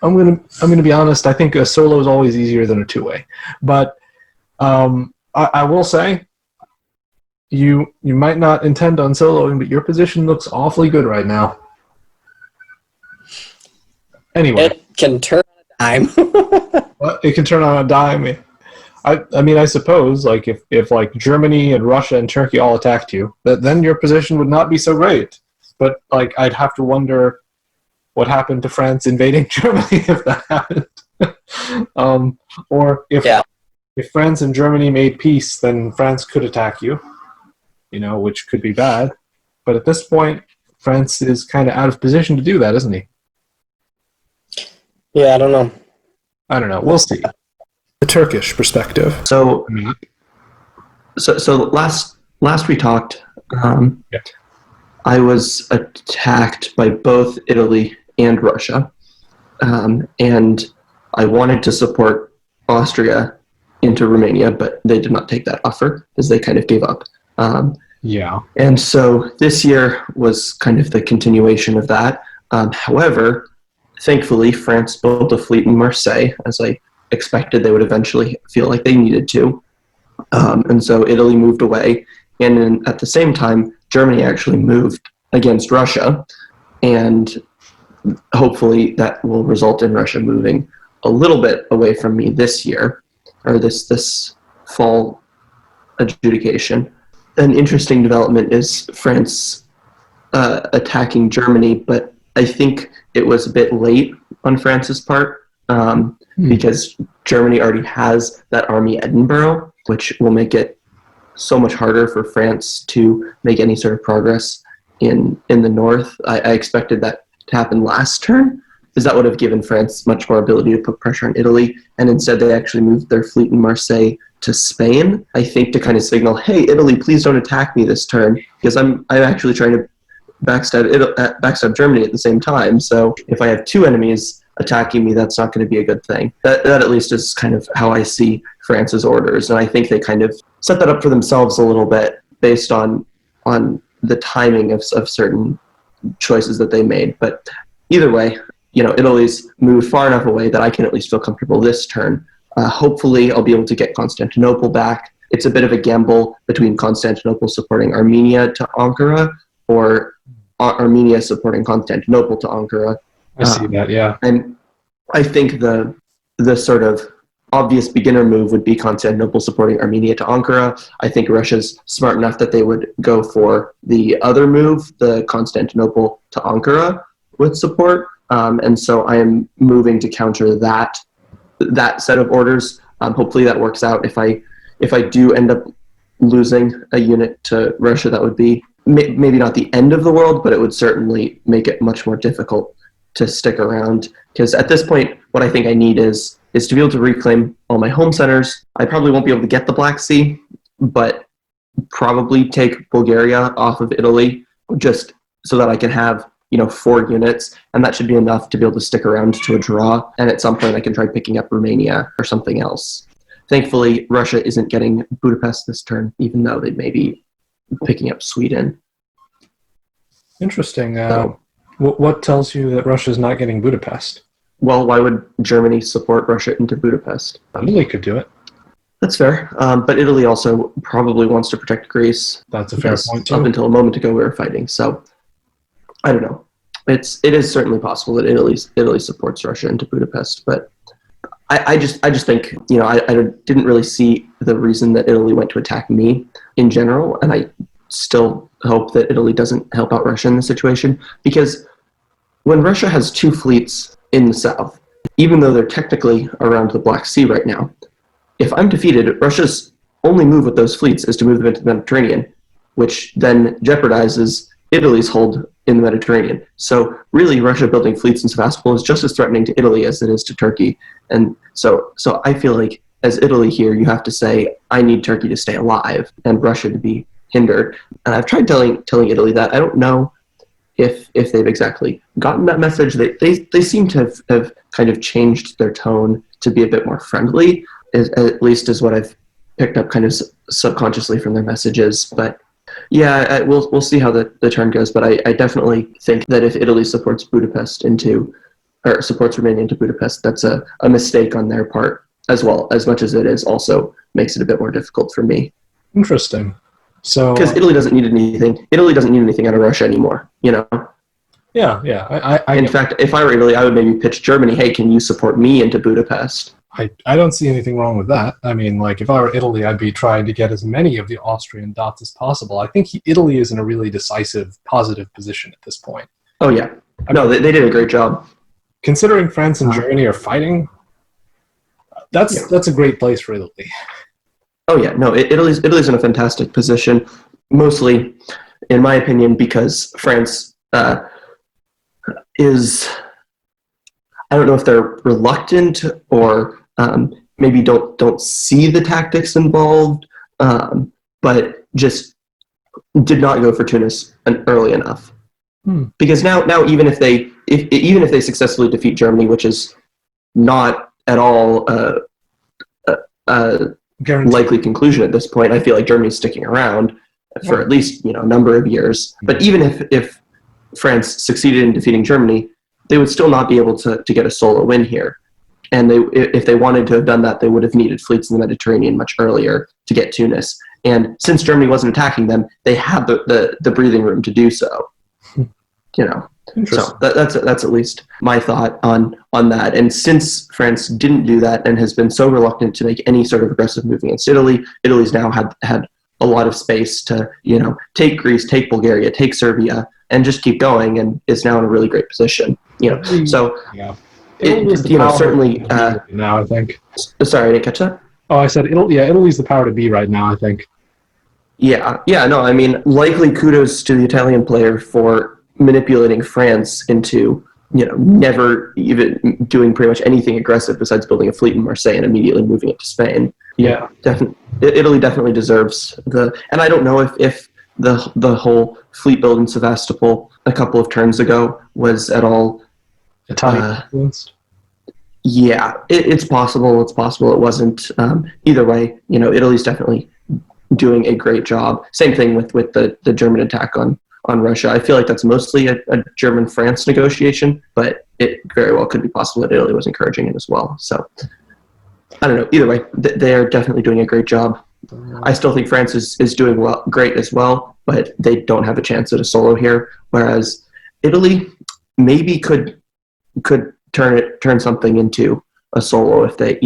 I'm gonna be honest. I think a solo is always easier than a two-way, but I will say you might not intend on soloing, but your position looks awfully good right now. Anyway, It can turn on a dime. it can turn on a dime. I mean, I suppose like if like Germany and Russia and Turkey all attacked you, then your position would not be so great. But like I'd have to wonder what happened to France invading Germany if that happened. Or if France and Germany made peace, then France could attack you, you know, which could be bad. But at this point, France is kind of out of position to do that, isn't he? Yeah, I don't know. We'll see. The Turkish perspective. So last we talked, I was attacked by both Italy and Russia, and I wanted to support Austria into Romania, but they did not take that offer because they kind of gave up. And so this year was kind of the continuation of that. However, thankfully, France built a fleet in Marseille, as I expected they would eventually feel like they needed to. And so Italy moved away. And then at the same time, Germany actually moved against Russia. And hopefully that will result in Russia moving a little bit away from me this year, or this fall adjudication. An interesting development is France attacking Germany, but I think it was a bit late on France's part because Germany already has that army Edinburgh, which will make it so much harder for France to make any sort of progress in the north. I expected that to happen last turn, because that would have given France much more ability to put pressure on Italy, and instead they actually moved their fleet in Marseille to Spain, I think to kind of signal, hey, Italy, please don't attack me this turn, because I'm actually trying to backstab Germany at the same time. So if I have two enemies attacking me, that's not going to be a good thing. That at least is kind of how I see France's orders, and I think they kind of set that up for themselves a little bit based on the timing of certain choices that they made. But either way, you know, Italy's moved far enough away that I can at least feel comfortable this turn. Hopefully I'll be able to get Constantinople back. It's a bit of a gamble between Constantinople supporting Armenia to Ankara or Armenia supporting Constantinople to Ankara. I see that, yeah. And I think the sort of obvious beginner move would be Constantinople supporting Armenia to Ankara. I think Russia's smart enough that they would go for the other move, the Constantinople to Ankara with support. And so I am moving to counter that set of orders. Hopefully that works out. If I do end up losing a unit to Russia, that would be maybe not the end of the world, but it would certainly make it much more difficult to stick around. Because at this point, what I think I need is to be able to reclaim all my home centers. I probably won't be able to get the Black Sea, but probably take Bulgaria off of Italy just so that I can have 4 units, and that should be enough to be able to stick around to a draw, and at some point I can try picking up Romania or something else. Thankfully, Russia isn't getting Budapest this turn, even though they may be picking up Sweden. Interesting. What tells you that Russia's not getting Budapest? Well, why would Germany support Russia into Budapest? Italy could do it. That's fair, but Italy also probably wants to protect Greece. That's a fair point, too. Up until a moment ago, we were fighting, so I don't know. It is certainly possible that Italy supports Russia into Budapest, but I just think I didn't really see the reason that Italy went to attack me in general, and I still hope that Italy doesn't help out Russia in the situation, because when Russia has 2 fleets in the south, even though they're technically around the Black Sea right now, if I'm defeated, Russia's only move with those fleets is to move them into the Mediterranean, which then jeopardizes Italy's hold in the Mediterranean. So really, Russia building fleets in Sevastopol is just as threatening to Italy as it is to Turkey. And so I feel like as Italy here, you have to say, I need Turkey to stay alive and Russia to be hindered. And I've tried telling Italy that. I don't know if they've exactly gotten that message. They seem to have kind of changed their tone to be a bit more friendly, at least is what I've picked up kind of subconsciously from their messages. But yeah, we'll see how the turn goes. But I definitely think that if Italy supports Budapest supports Romania into Budapest, that's a mistake on their part as well, as much as it is also makes it a bit more difficult for me. Interesting. So because Italy doesn't need anything. Italy doesn't need anything out of Russia anymore. Yeah. In fact, if I were Italy, I would maybe pitch Germany, hey, can you support me into Budapest? I don't see anything wrong with that. I mean, like, if I were Italy, I'd be trying to get as many of the Austrian dots as possible. I think Italy is in a really decisive, positive position at this point. Oh, yeah. No, they did a great job. Considering France and Germany are fighting, that's a great place for Italy. Oh, yeah. No, Italy's in a fantastic position, mostly, in my opinion, because France is... I don't know if they're reluctant or maybe don't see the tactics involved, but just did not go for Tunis early enough. Because now even if they successfully defeat Germany, which is not at all likely conclusion at this point, I feel like Germany's sticking around for at least a number of years. But even if France succeeded in defeating Germany, they would still not be able to get a solo win here. And if they wanted to have done that, they would have needed fleets in the Mediterranean much earlier to get Tunis. And since Germany wasn't attacking them, they had the breathing room to do so. So that's at least my thought on that. And since France didn't do that and has been so reluctant to make any sort of aggressive move against Italy, Italy's now had a lot of space to take Greece, take Bulgaria, take Serbia, and just keep going, and is now in a really great position. So yeah. Certainly now I think. Sorry, I didn't catch that. Oh, I said Italy's the power to be right now, I think. Yeah. No, I mean, likely kudos to the Italian player for manipulating France into never even doing pretty much anything aggressive besides building a fleet in Marseille and immediately moving it to Spain. Yeah, definitely. Italy definitely deserves and I don't know if the whole fleet build in Sevastopol a couple of turns ago was at all Italian influenced. Yeah, it's possible. It's possible it wasn't. Either way, Italy's definitely doing a great job. Same thing with the German attack on Russia. I feel like that's mostly a German-France negotiation, but it very well could be possible that Italy was encouraging it as well. So I don't know. Either way, they are definitely doing a great job. I still think France is doing great as well, but they don't have a chance at a solo here. Whereas Italy maybe could turn something into a solo if they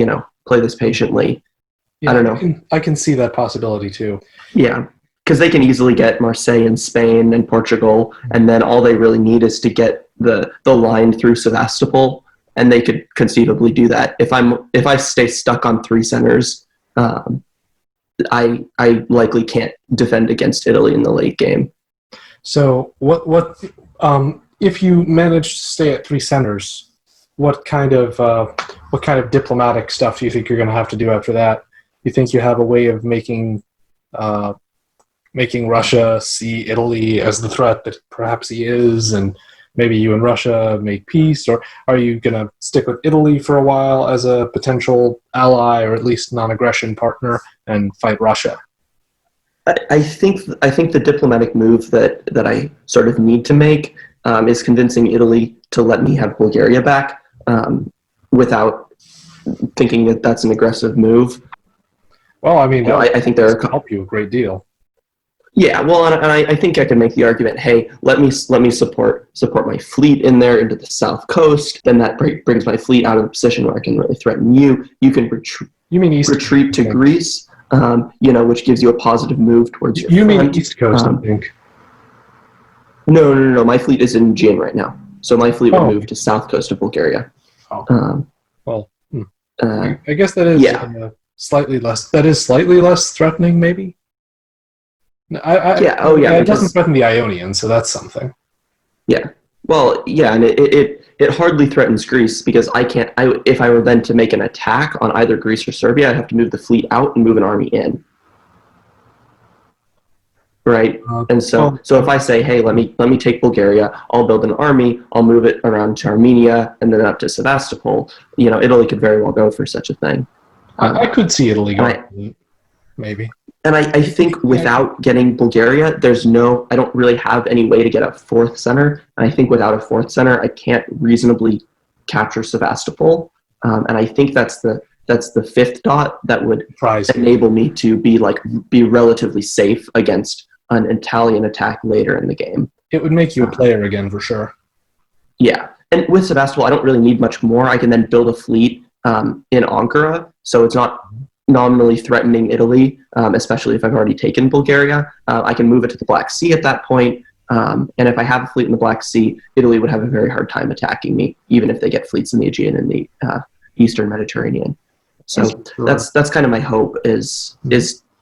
play this patiently. Yeah, I don't know. I can see that possibility too. Yeah, because they can easily get Marseille and Spain and Portugal, and then all they really need is to get the line through Sevastopol, and they could conceivably do that. If I stay stuck on 3 centers, I likely can't defend against Italy in the late game. So what if you manage to stay at 3 centers? What kind of diplomatic stuff do you think you're going to have to do after that? You think you have a way of making Russia see Italy as the threat that perhaps he is, and maybe you and Russia make peace, or are you going to stick with Italy for a while as a potential ally or at least non-aggression partner and fight Russia? I think the diplomatic move that I sort of need to make is convincing Italy to let me have Bulgaria back without thinking that that's an aggressive move. Well, I mean, I think there are help you a great deal. Yeah, well, and I think I can make the argument. Hey, let me support my fleet in there into the south coast. Then that brings my fleet out of a position where I can really threaten you. You can retreat to Greece, which gives you a positive move towards your front. Mean East Coast, I think. No. My fleet is in Aegean right now, so my fleet will move to south coast of Bulgaria. I guess that is slightly less. That is slightly less threatening, maybe. It doesn't threaten the Ionians, so that's something. Yeah. Well, yeah, and it hardly threatens Greece because if I were then to make an attack on either Greece or Serbia, I'd have to move the fleet out and move an army in. Right? And so if I say, hey, let me take Bulgaria, I'll build an army, I'll move it around to Armenia and then up to Sevastopol, Italy could very well go for such a thing. I could see Italy going, maybe. And I think without getting Bulgaria, I don't really have any way to get a 4th center. And I think without a 4th center, I can't reasonably capture Sevastopol. And I think that's the 5th dot that would enable me to be relatively safe against an Italian attack later in the game. It would make you a player again, for sure. Yeah. And with Sevastopol, I don't really need much more. I can then build a fleet in Ankara, so it's not nominally threatening Italy, especially if I've already taken Bulgaria. I can move it to the Black Sea at that point, and if I have a fleet in the Black Sea, Italy would have a very hard time attacking me, even if they get fleets in the Aegean and the Eastern Mediterranean. So that's kind of my hope is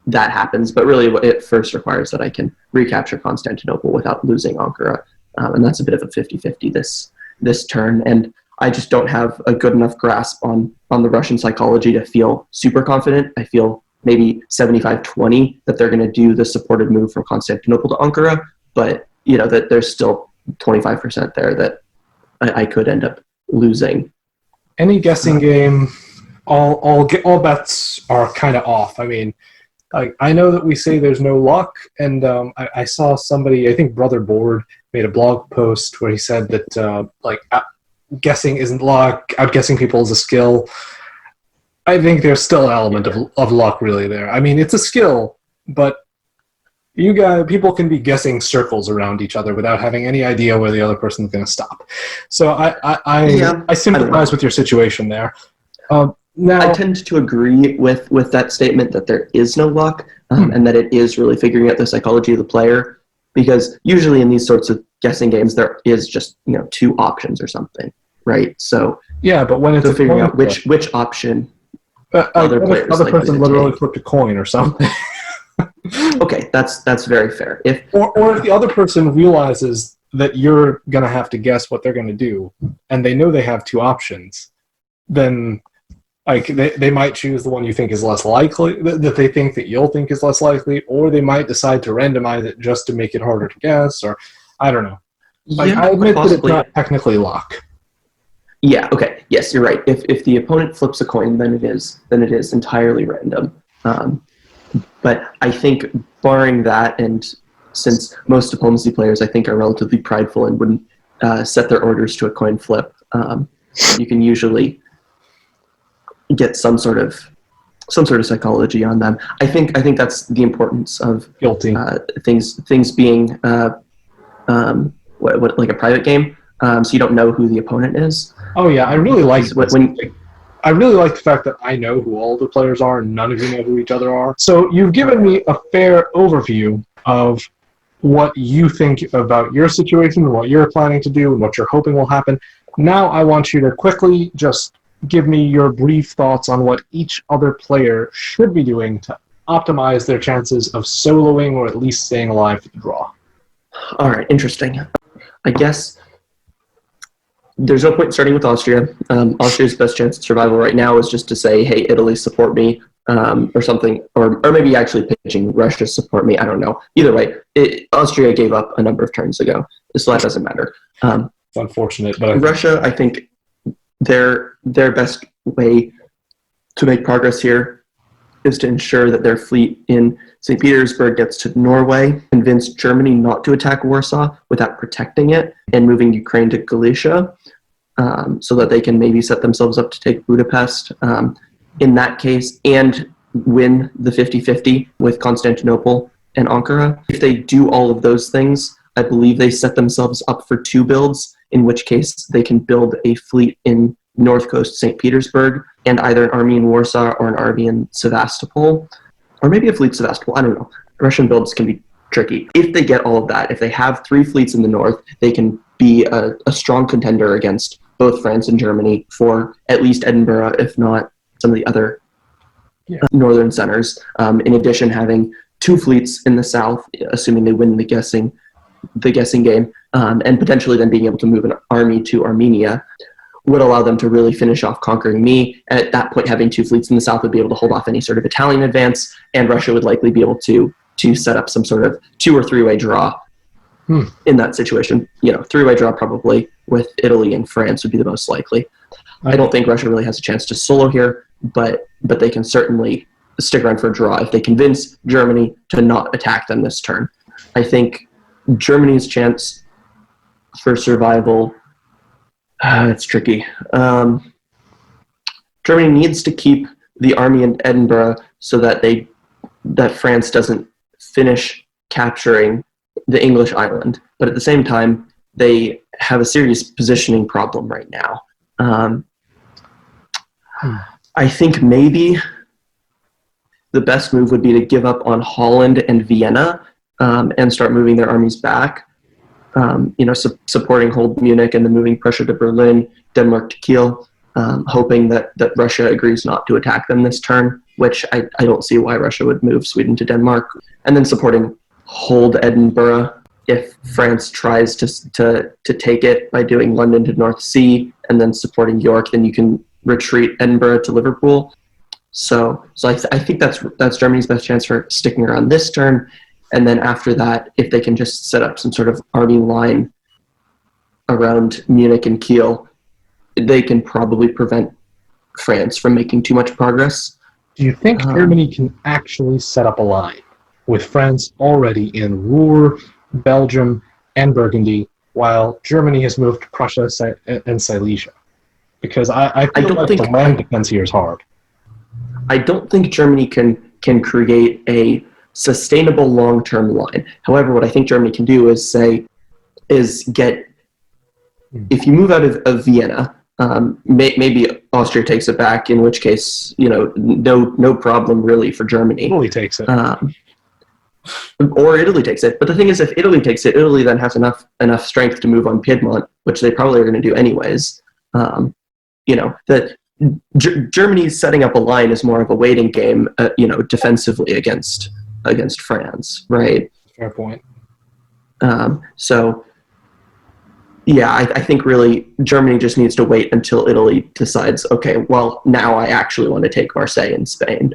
that happens, but really it first requires that I can recapture Constantinople without losing Ankara, and that's a bit of a 50-50 this turn, and I just don't have a good enough grasp on the Russian psychology to feel super confident. I feel maybe 75-20 that they're going to do the supported move from Constantinople to Ankara, but that there's still 25% there that I could end up losing. Any guessing game, all bets are kind of off. I mean, I know that we say there's no luck, and I saw somebody, I think Brother Board, made a blog post where he said that guessing isn't luck, outguessing people is a skill. I think there's still an element of luck really there. I mean, it's a skill, but people can be guessing circles around each other without having any idea where the other person's going to stop. So I sympathize with your situation there. Now, I tend to agree with that statement that there is no luck, and that it is really figuring out the psychology of the player, because usually in these sorts of guessing games there is just 2 options or something, right? So yeah, but when it's figuring out which option other person literally flipped a coin or something. Okay, that's very fair. Or if the other person realizes that you're gonna have to guess what they're gonna do, and they know they have 2 options, then they might choose the one you think is less likely, that they think that you'll think is less likely, or they might decide to randomize it just to make it harder to guess, or I don't know. I admit that it's not technically luck. Yeah, okay. Yes, you're right. If the opponent flips a coin, then it is entirely random. But I think barring that, and since most diplomacy players I think are relatively prideful and wouldn't set their orders to a coin flip, you can usually get some sort of psychology on them. I think that's the importance of guilty things being what like a private game. so you don't know who the opponent is. Oh yeah, I really like When- I really like the fact that I know who all the players are and none of you know who each other are. So you've given me a fair overview of what you think about your situation, what you're planning to do, and what you're hoping will happen. Now I want you to quickly just give me your brief thoughts on what each other player should be doing to optimize their chances of soloing or at least staying alive for the draw. All right, interesting. I guess there's no point in starting with Austria. Austria's best chance of survival right now is just to say, hey, Italy, support me, or something, or maybe actually pitching Russia, support me. I don't know. Either way, Austria gave up a number of turns ago, so that doesn't matter. It's unfortunate, but Russia, I think their best way to make progress here is to ensure that their fleet in St. Petersburg gets to Norway, convince Germany not to attack Warsaw without protecting it, and moving Ukraine to Galicia, so that they can maybe set themselves up to take Budapest in that case, and win the 50-50 with Constantinople and Ankara. If they do all of those things, I believe they set themselves up for 2 builds, in which case they can build a fleet in North Coast St. Petersburg, and either an army in Warsaw or an army in Sevastopol, or maybe a fleet in Sevastopol. I don't know. Russian builds can be tricky. If they get all of that, if they have 3 fleets in the north, they can be a strong contender against both France and Germany for at least Edinburgh, if not some of the other northern centers. In addition, having 2 fleets in the south, assuming they win the guessing game, and potentially then being able to move an army to Armenia, would allow them to really finish off conquering me. And at that point, having 2 fleets in the south would be able to hold off any sort of Italian advance, and Russia would likely be able to set up some sort of 2 or 3-way draw in that situation. 3-way draw probably with Italy and France would be the most likely. I don't think Russia really has a chance to solo here, but they can certainly stick around for a draw if they convince Germany to not attack them this turn. I think Germany's chance for survival, it's tricky. Germany needs to keep the army in Edinburgh so that France doesn't finish capturing the English island. But at the same time, they have a serious positioning problem right now. I think maybe the best move would be to give up on Holland and Vienna and start moving their armies back. Supporting Hold Munich and then moving Prussia to Berlin, Denmark to Kiel, hoping that Russia agrees not to attack them this turn, which I don't see why Russia would move Sweden to Denmark, and then supporting Hold Edinburgh if France tries to take it by doing London to North Sea, and then supporting York, then you can retreat Edinburgh to Liverpool. So I think that's Germany's best chance for sticking around this turn. And then after that, if they can just set up some sort of army line around Munich and Kiel, they can probably prevent France from making too much progress. Do you think Germany can actually set up a line with France already in Ruhr, Belgium, and Burgundy, while Germany has moved to Prussia and Silesia? Because I feel the land defense here is hard. I don't think Germany can create a sustainable long-term line. However, what I think Germany can do is get, if you move out of Vienna, maybe Austria takes it back, in which case, no problem really for Germany. Italy takes it. Or Italy takes it. But the thing is, if Italy takes it, Italy then has enough strength to move on Piedmont, which they probably are going to do anyways. That Germany's setting up a line is more of a waiting game, defensively against France, right? Fair point. I think really Germany just needs to wait until Italy decides, okay, well, now I actually want to take Marseille in Spain.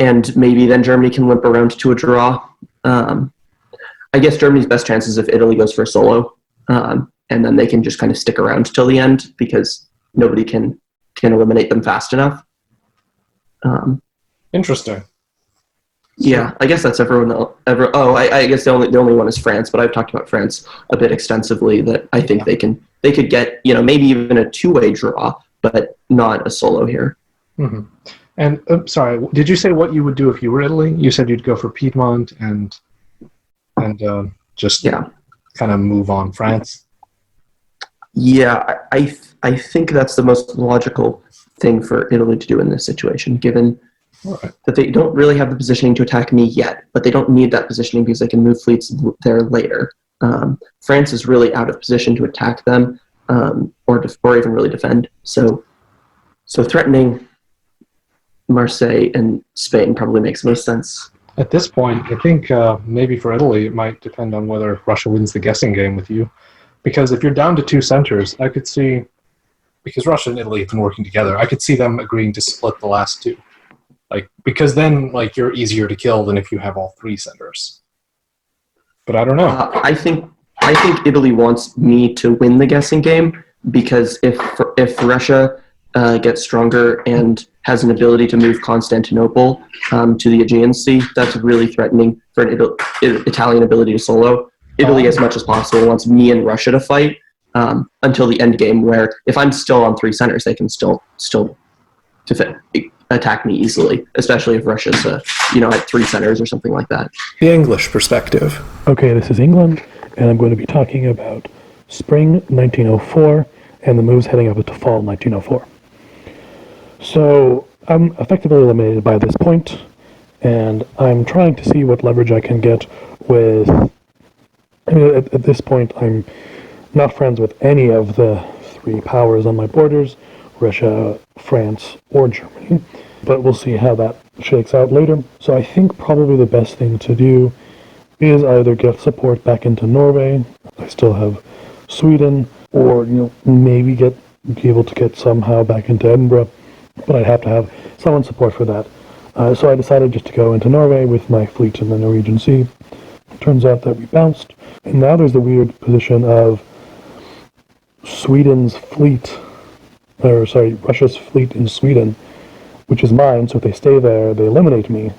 And maybe then Germany can limp around to a draw. I guess Germany's best chance is if Italy goes for a solo, and then they can just kind of stick around till the end because nobody can eliminate them fast enough. Interesting. Yeah, I guess that's everyone. I guess the only one is France, but I've talked about France a bit extensively. That I think they could get maybe even a 2-way draw, but not a solo here. Mm-hmm. And sorry, did you say what you would do if you were Italy? You said you'd go for Piedmont and just kind of move on France. Yeah, I think that's the most logical thing for Italy to do in this situation, given that they don't really have the positioning to attack me yet, but they don't need that positioning because they can move fleets there later. France is really out of position to attack them or even really defend. So threatening Marseille and Spain probably makes most sense. At this point, I think maybe for Italy, it might depend on whether Russia wins the guessing game with you. Because if you're down to two centers, I could see, because Russia and Italy have been working together, I could see them agreeing to split the last two. Because then, you're easier to kill than if you have all three centers. But I don't know. I think Italy wants me to win the guessing game, because if Russia gets stronger and has an ability to move Constantinople to the Aegean Sea, that's really threatening for an Italian ability to solo. Italy, as much as possible, wants me and Russia to fight until the end game, where if I'm still on three centers, they can still attack me easily, especially if Russia's at three centers or something like that. The English perspective. Okay, this is England, and I'm going to be talking about spring 1904 and the moves heading up to fall 1904. So I'm effectively eliminated by this point, and I'm trying to see what leverage I can get with... at this point, I'm not friends with any of the three powers on my borders, Russia, France, or Germany, but we'll see how that shakes out later. So I think probably the best thing to do is either get support back into Norway, I still have Sweden, or maybe be able to get somehow back into Edinburgh, but I'd have to have someone's support for that. So I decided just to go into Norway with my fleet in the Norwegian Sea. Turns out that we bounced, and now there's the weird position of Russia's fleet in Sweden, which is mine, so if they stay there, they eliminate me.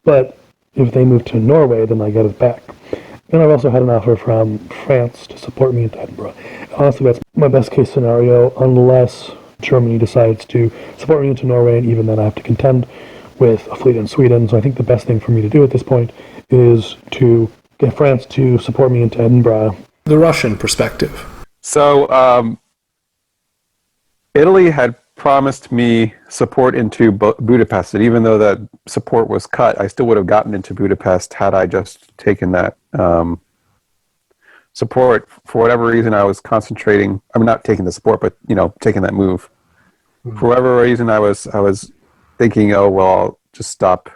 But if they move to Norway, then I get it back. And I've also had an offer from France to support me into Edinburgh. Honestly, that's my best case scenario, unless Germany decides to support me into Norway, and even then I have to contend with a fleet in Sweden. So I think the best thing for me to do at this point is to get France to support me into Edinburgh. The Russian perspective. So Italy had promised me support into Budapest, and even though that support was cut, I still would have gotten into Budapest had I just taken that support. For whatever reason, I was concentrating. I'm not taking the support, but taking that move. Mm-hmm. For whatever reason, I was thinking, oh well, I'll just stop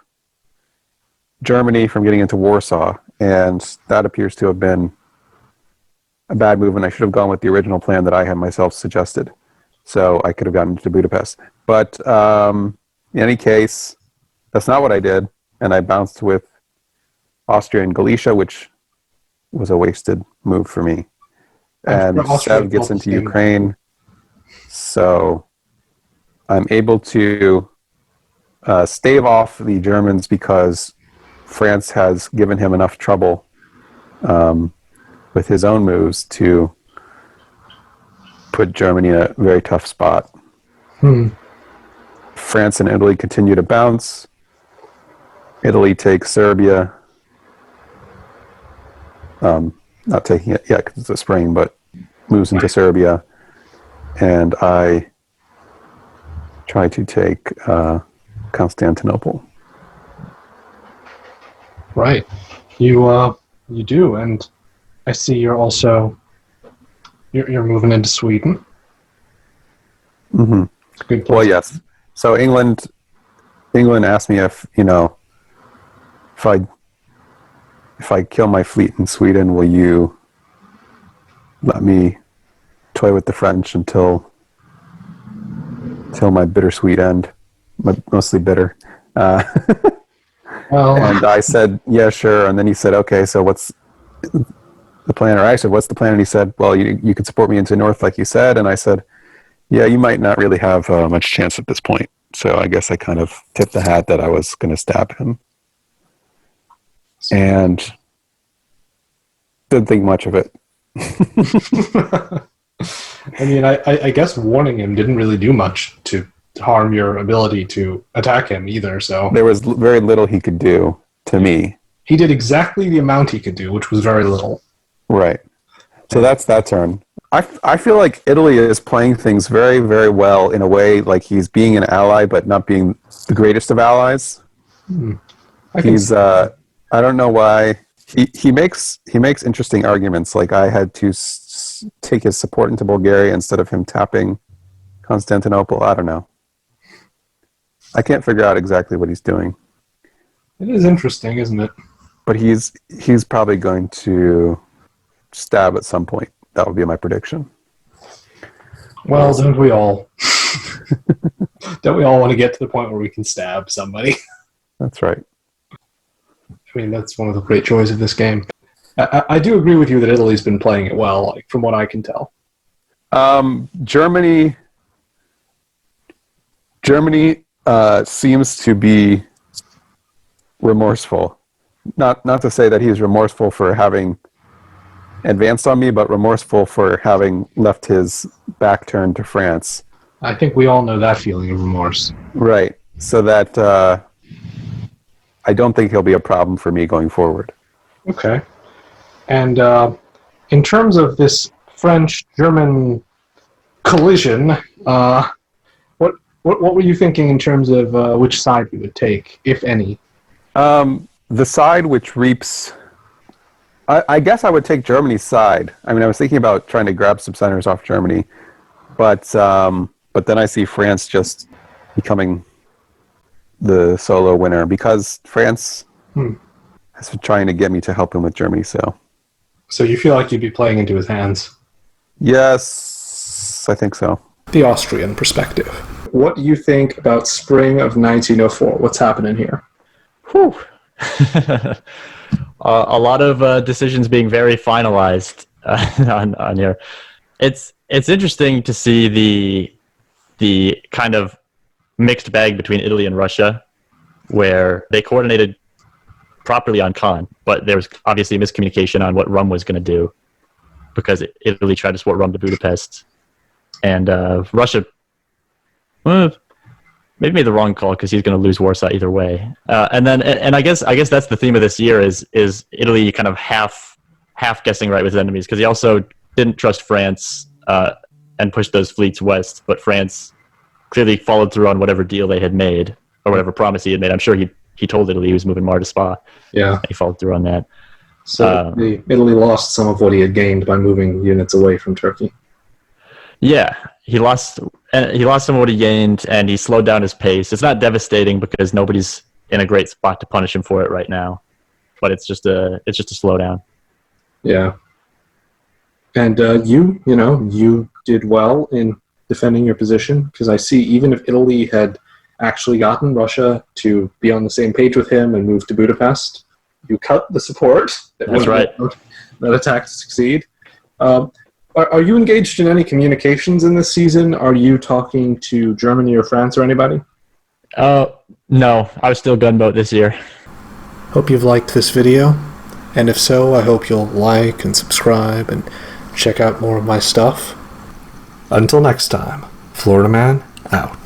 Germany from getting into Warsaw, and that appears to have been a bad move, and I should have gone with the original plan that I had myself suggested. So I could have gotten to Budapest. But in any case, that's not what I did. And I bounced with Austria and Galicia, which was a wasted move for me. And Sev gets into Ukraine. So I'm able to stave off the Germans because France has given him enough trouble with his own moves to put Germany in a very tough spot. France and Italy continue to bounce. Italy takes Serbia. Not taking it yet because it's a spring, but moves into Serbia. And I try to take Constantinople. Right. You do, and I see you're also you're moving into Sweden. Mm-hmm. It's a good place. Well, yes. So England asked me if I kill my fleet in Sweden, will you let me toy with the French until my bittersweet end, mostly bitter. Well, and I said, yeah, sure. And then he said, okay, so what's the plan? Or I said, what's the plan? And he said, well, you could support me into North, like you said. And I said, yeah, you might not really have much chance at this point. So I guess I kind of tipped the hat that I was going to stab him. And didn't think much of it. I mean, I guess warning him didn't really do much to harm your ability to attack him either. So there was very little he could do to me. He did exactly the amount he could do, which was very little. Right. So that's that turn. I feel like Italy is playing things very, very well in a way, like he's being an ally, but not being the greatest of allies. He's I don't know why he makes interesting arguments. Like I had to take his support into Bulgaria instead of him tapping Constantinople. I don't know. I can't figure out exactly what he's doing. It is interesting, isn't it? But he's probably going to stab at some point. That would be my prediction. Well, don't we all? Don't we all want to get to the point where we can stab somebody? That's right. I mean, that's one of the great joys of this game. I do agree with you that Italy's been playing it well, like, from what I can tell. Germany seems to be remorseful. Not to say that he's remorseful for having advanced on me, but remorseful for having left his back turned to France. I think we all know that feeling of remorse. Right. So that I don't think he'll be a problem for me going forward. Okay. And in terms of this French-German collision, what were you thinking in terms of which side we would take, if any? The side which reaps... I guess I would take Germany's side. I mean, I was thinking about trying to grab some centers off Germany, but then I see France just becoming the solo winner because France has been trying to get me to help him with Germany. So you feel like you'd be playing into his hands? Yes, I think so. The Austrian perspective. What do you think about spring of 1904? What's happening here? Whew. A lot of decisions being very finalized on here. It's interesting to see the kind of mixed bag between Italy and Russia, where they coordinated properly on Khan, but there was obviously miscommunication on what Rum was going to do, because Italy tried to support Rum to Budapest, and Russia maybe made the wrong call because he's going to lose Warsaw either way. And I guess that's the theme of this year is Italy kind of half guessing right with his enemies, because he also didn't trust France and pushed those fleets west, but France clearly followed through on whatever deal they had made or whatever promise he had made. I'm sure he told Italy he was moving Mar to Spa. Yeah, he followed through on that. So Italy lost some of what he had gained by moving units away from Turkey. Yeah, he lost some of what he gained, and he slowed down his pace. It's not devastating because nobody's in a great spot to punish him for it right now, but it's just a slowdown. Yeah. And you did well in defending your position, because I see even if Italy had actually gotten Russia to be on the same page with him and move to Budapest, you cut the support. That's right. That attack to succeed. Are you engaged in any communications in this season? Are you talking to Germany or France or anybody? No, I was still gunboat this year. Hope you've liked this video, and if so, I hope you'll like and subscribe and check out more of my stuff. Until next time, Florida Man out.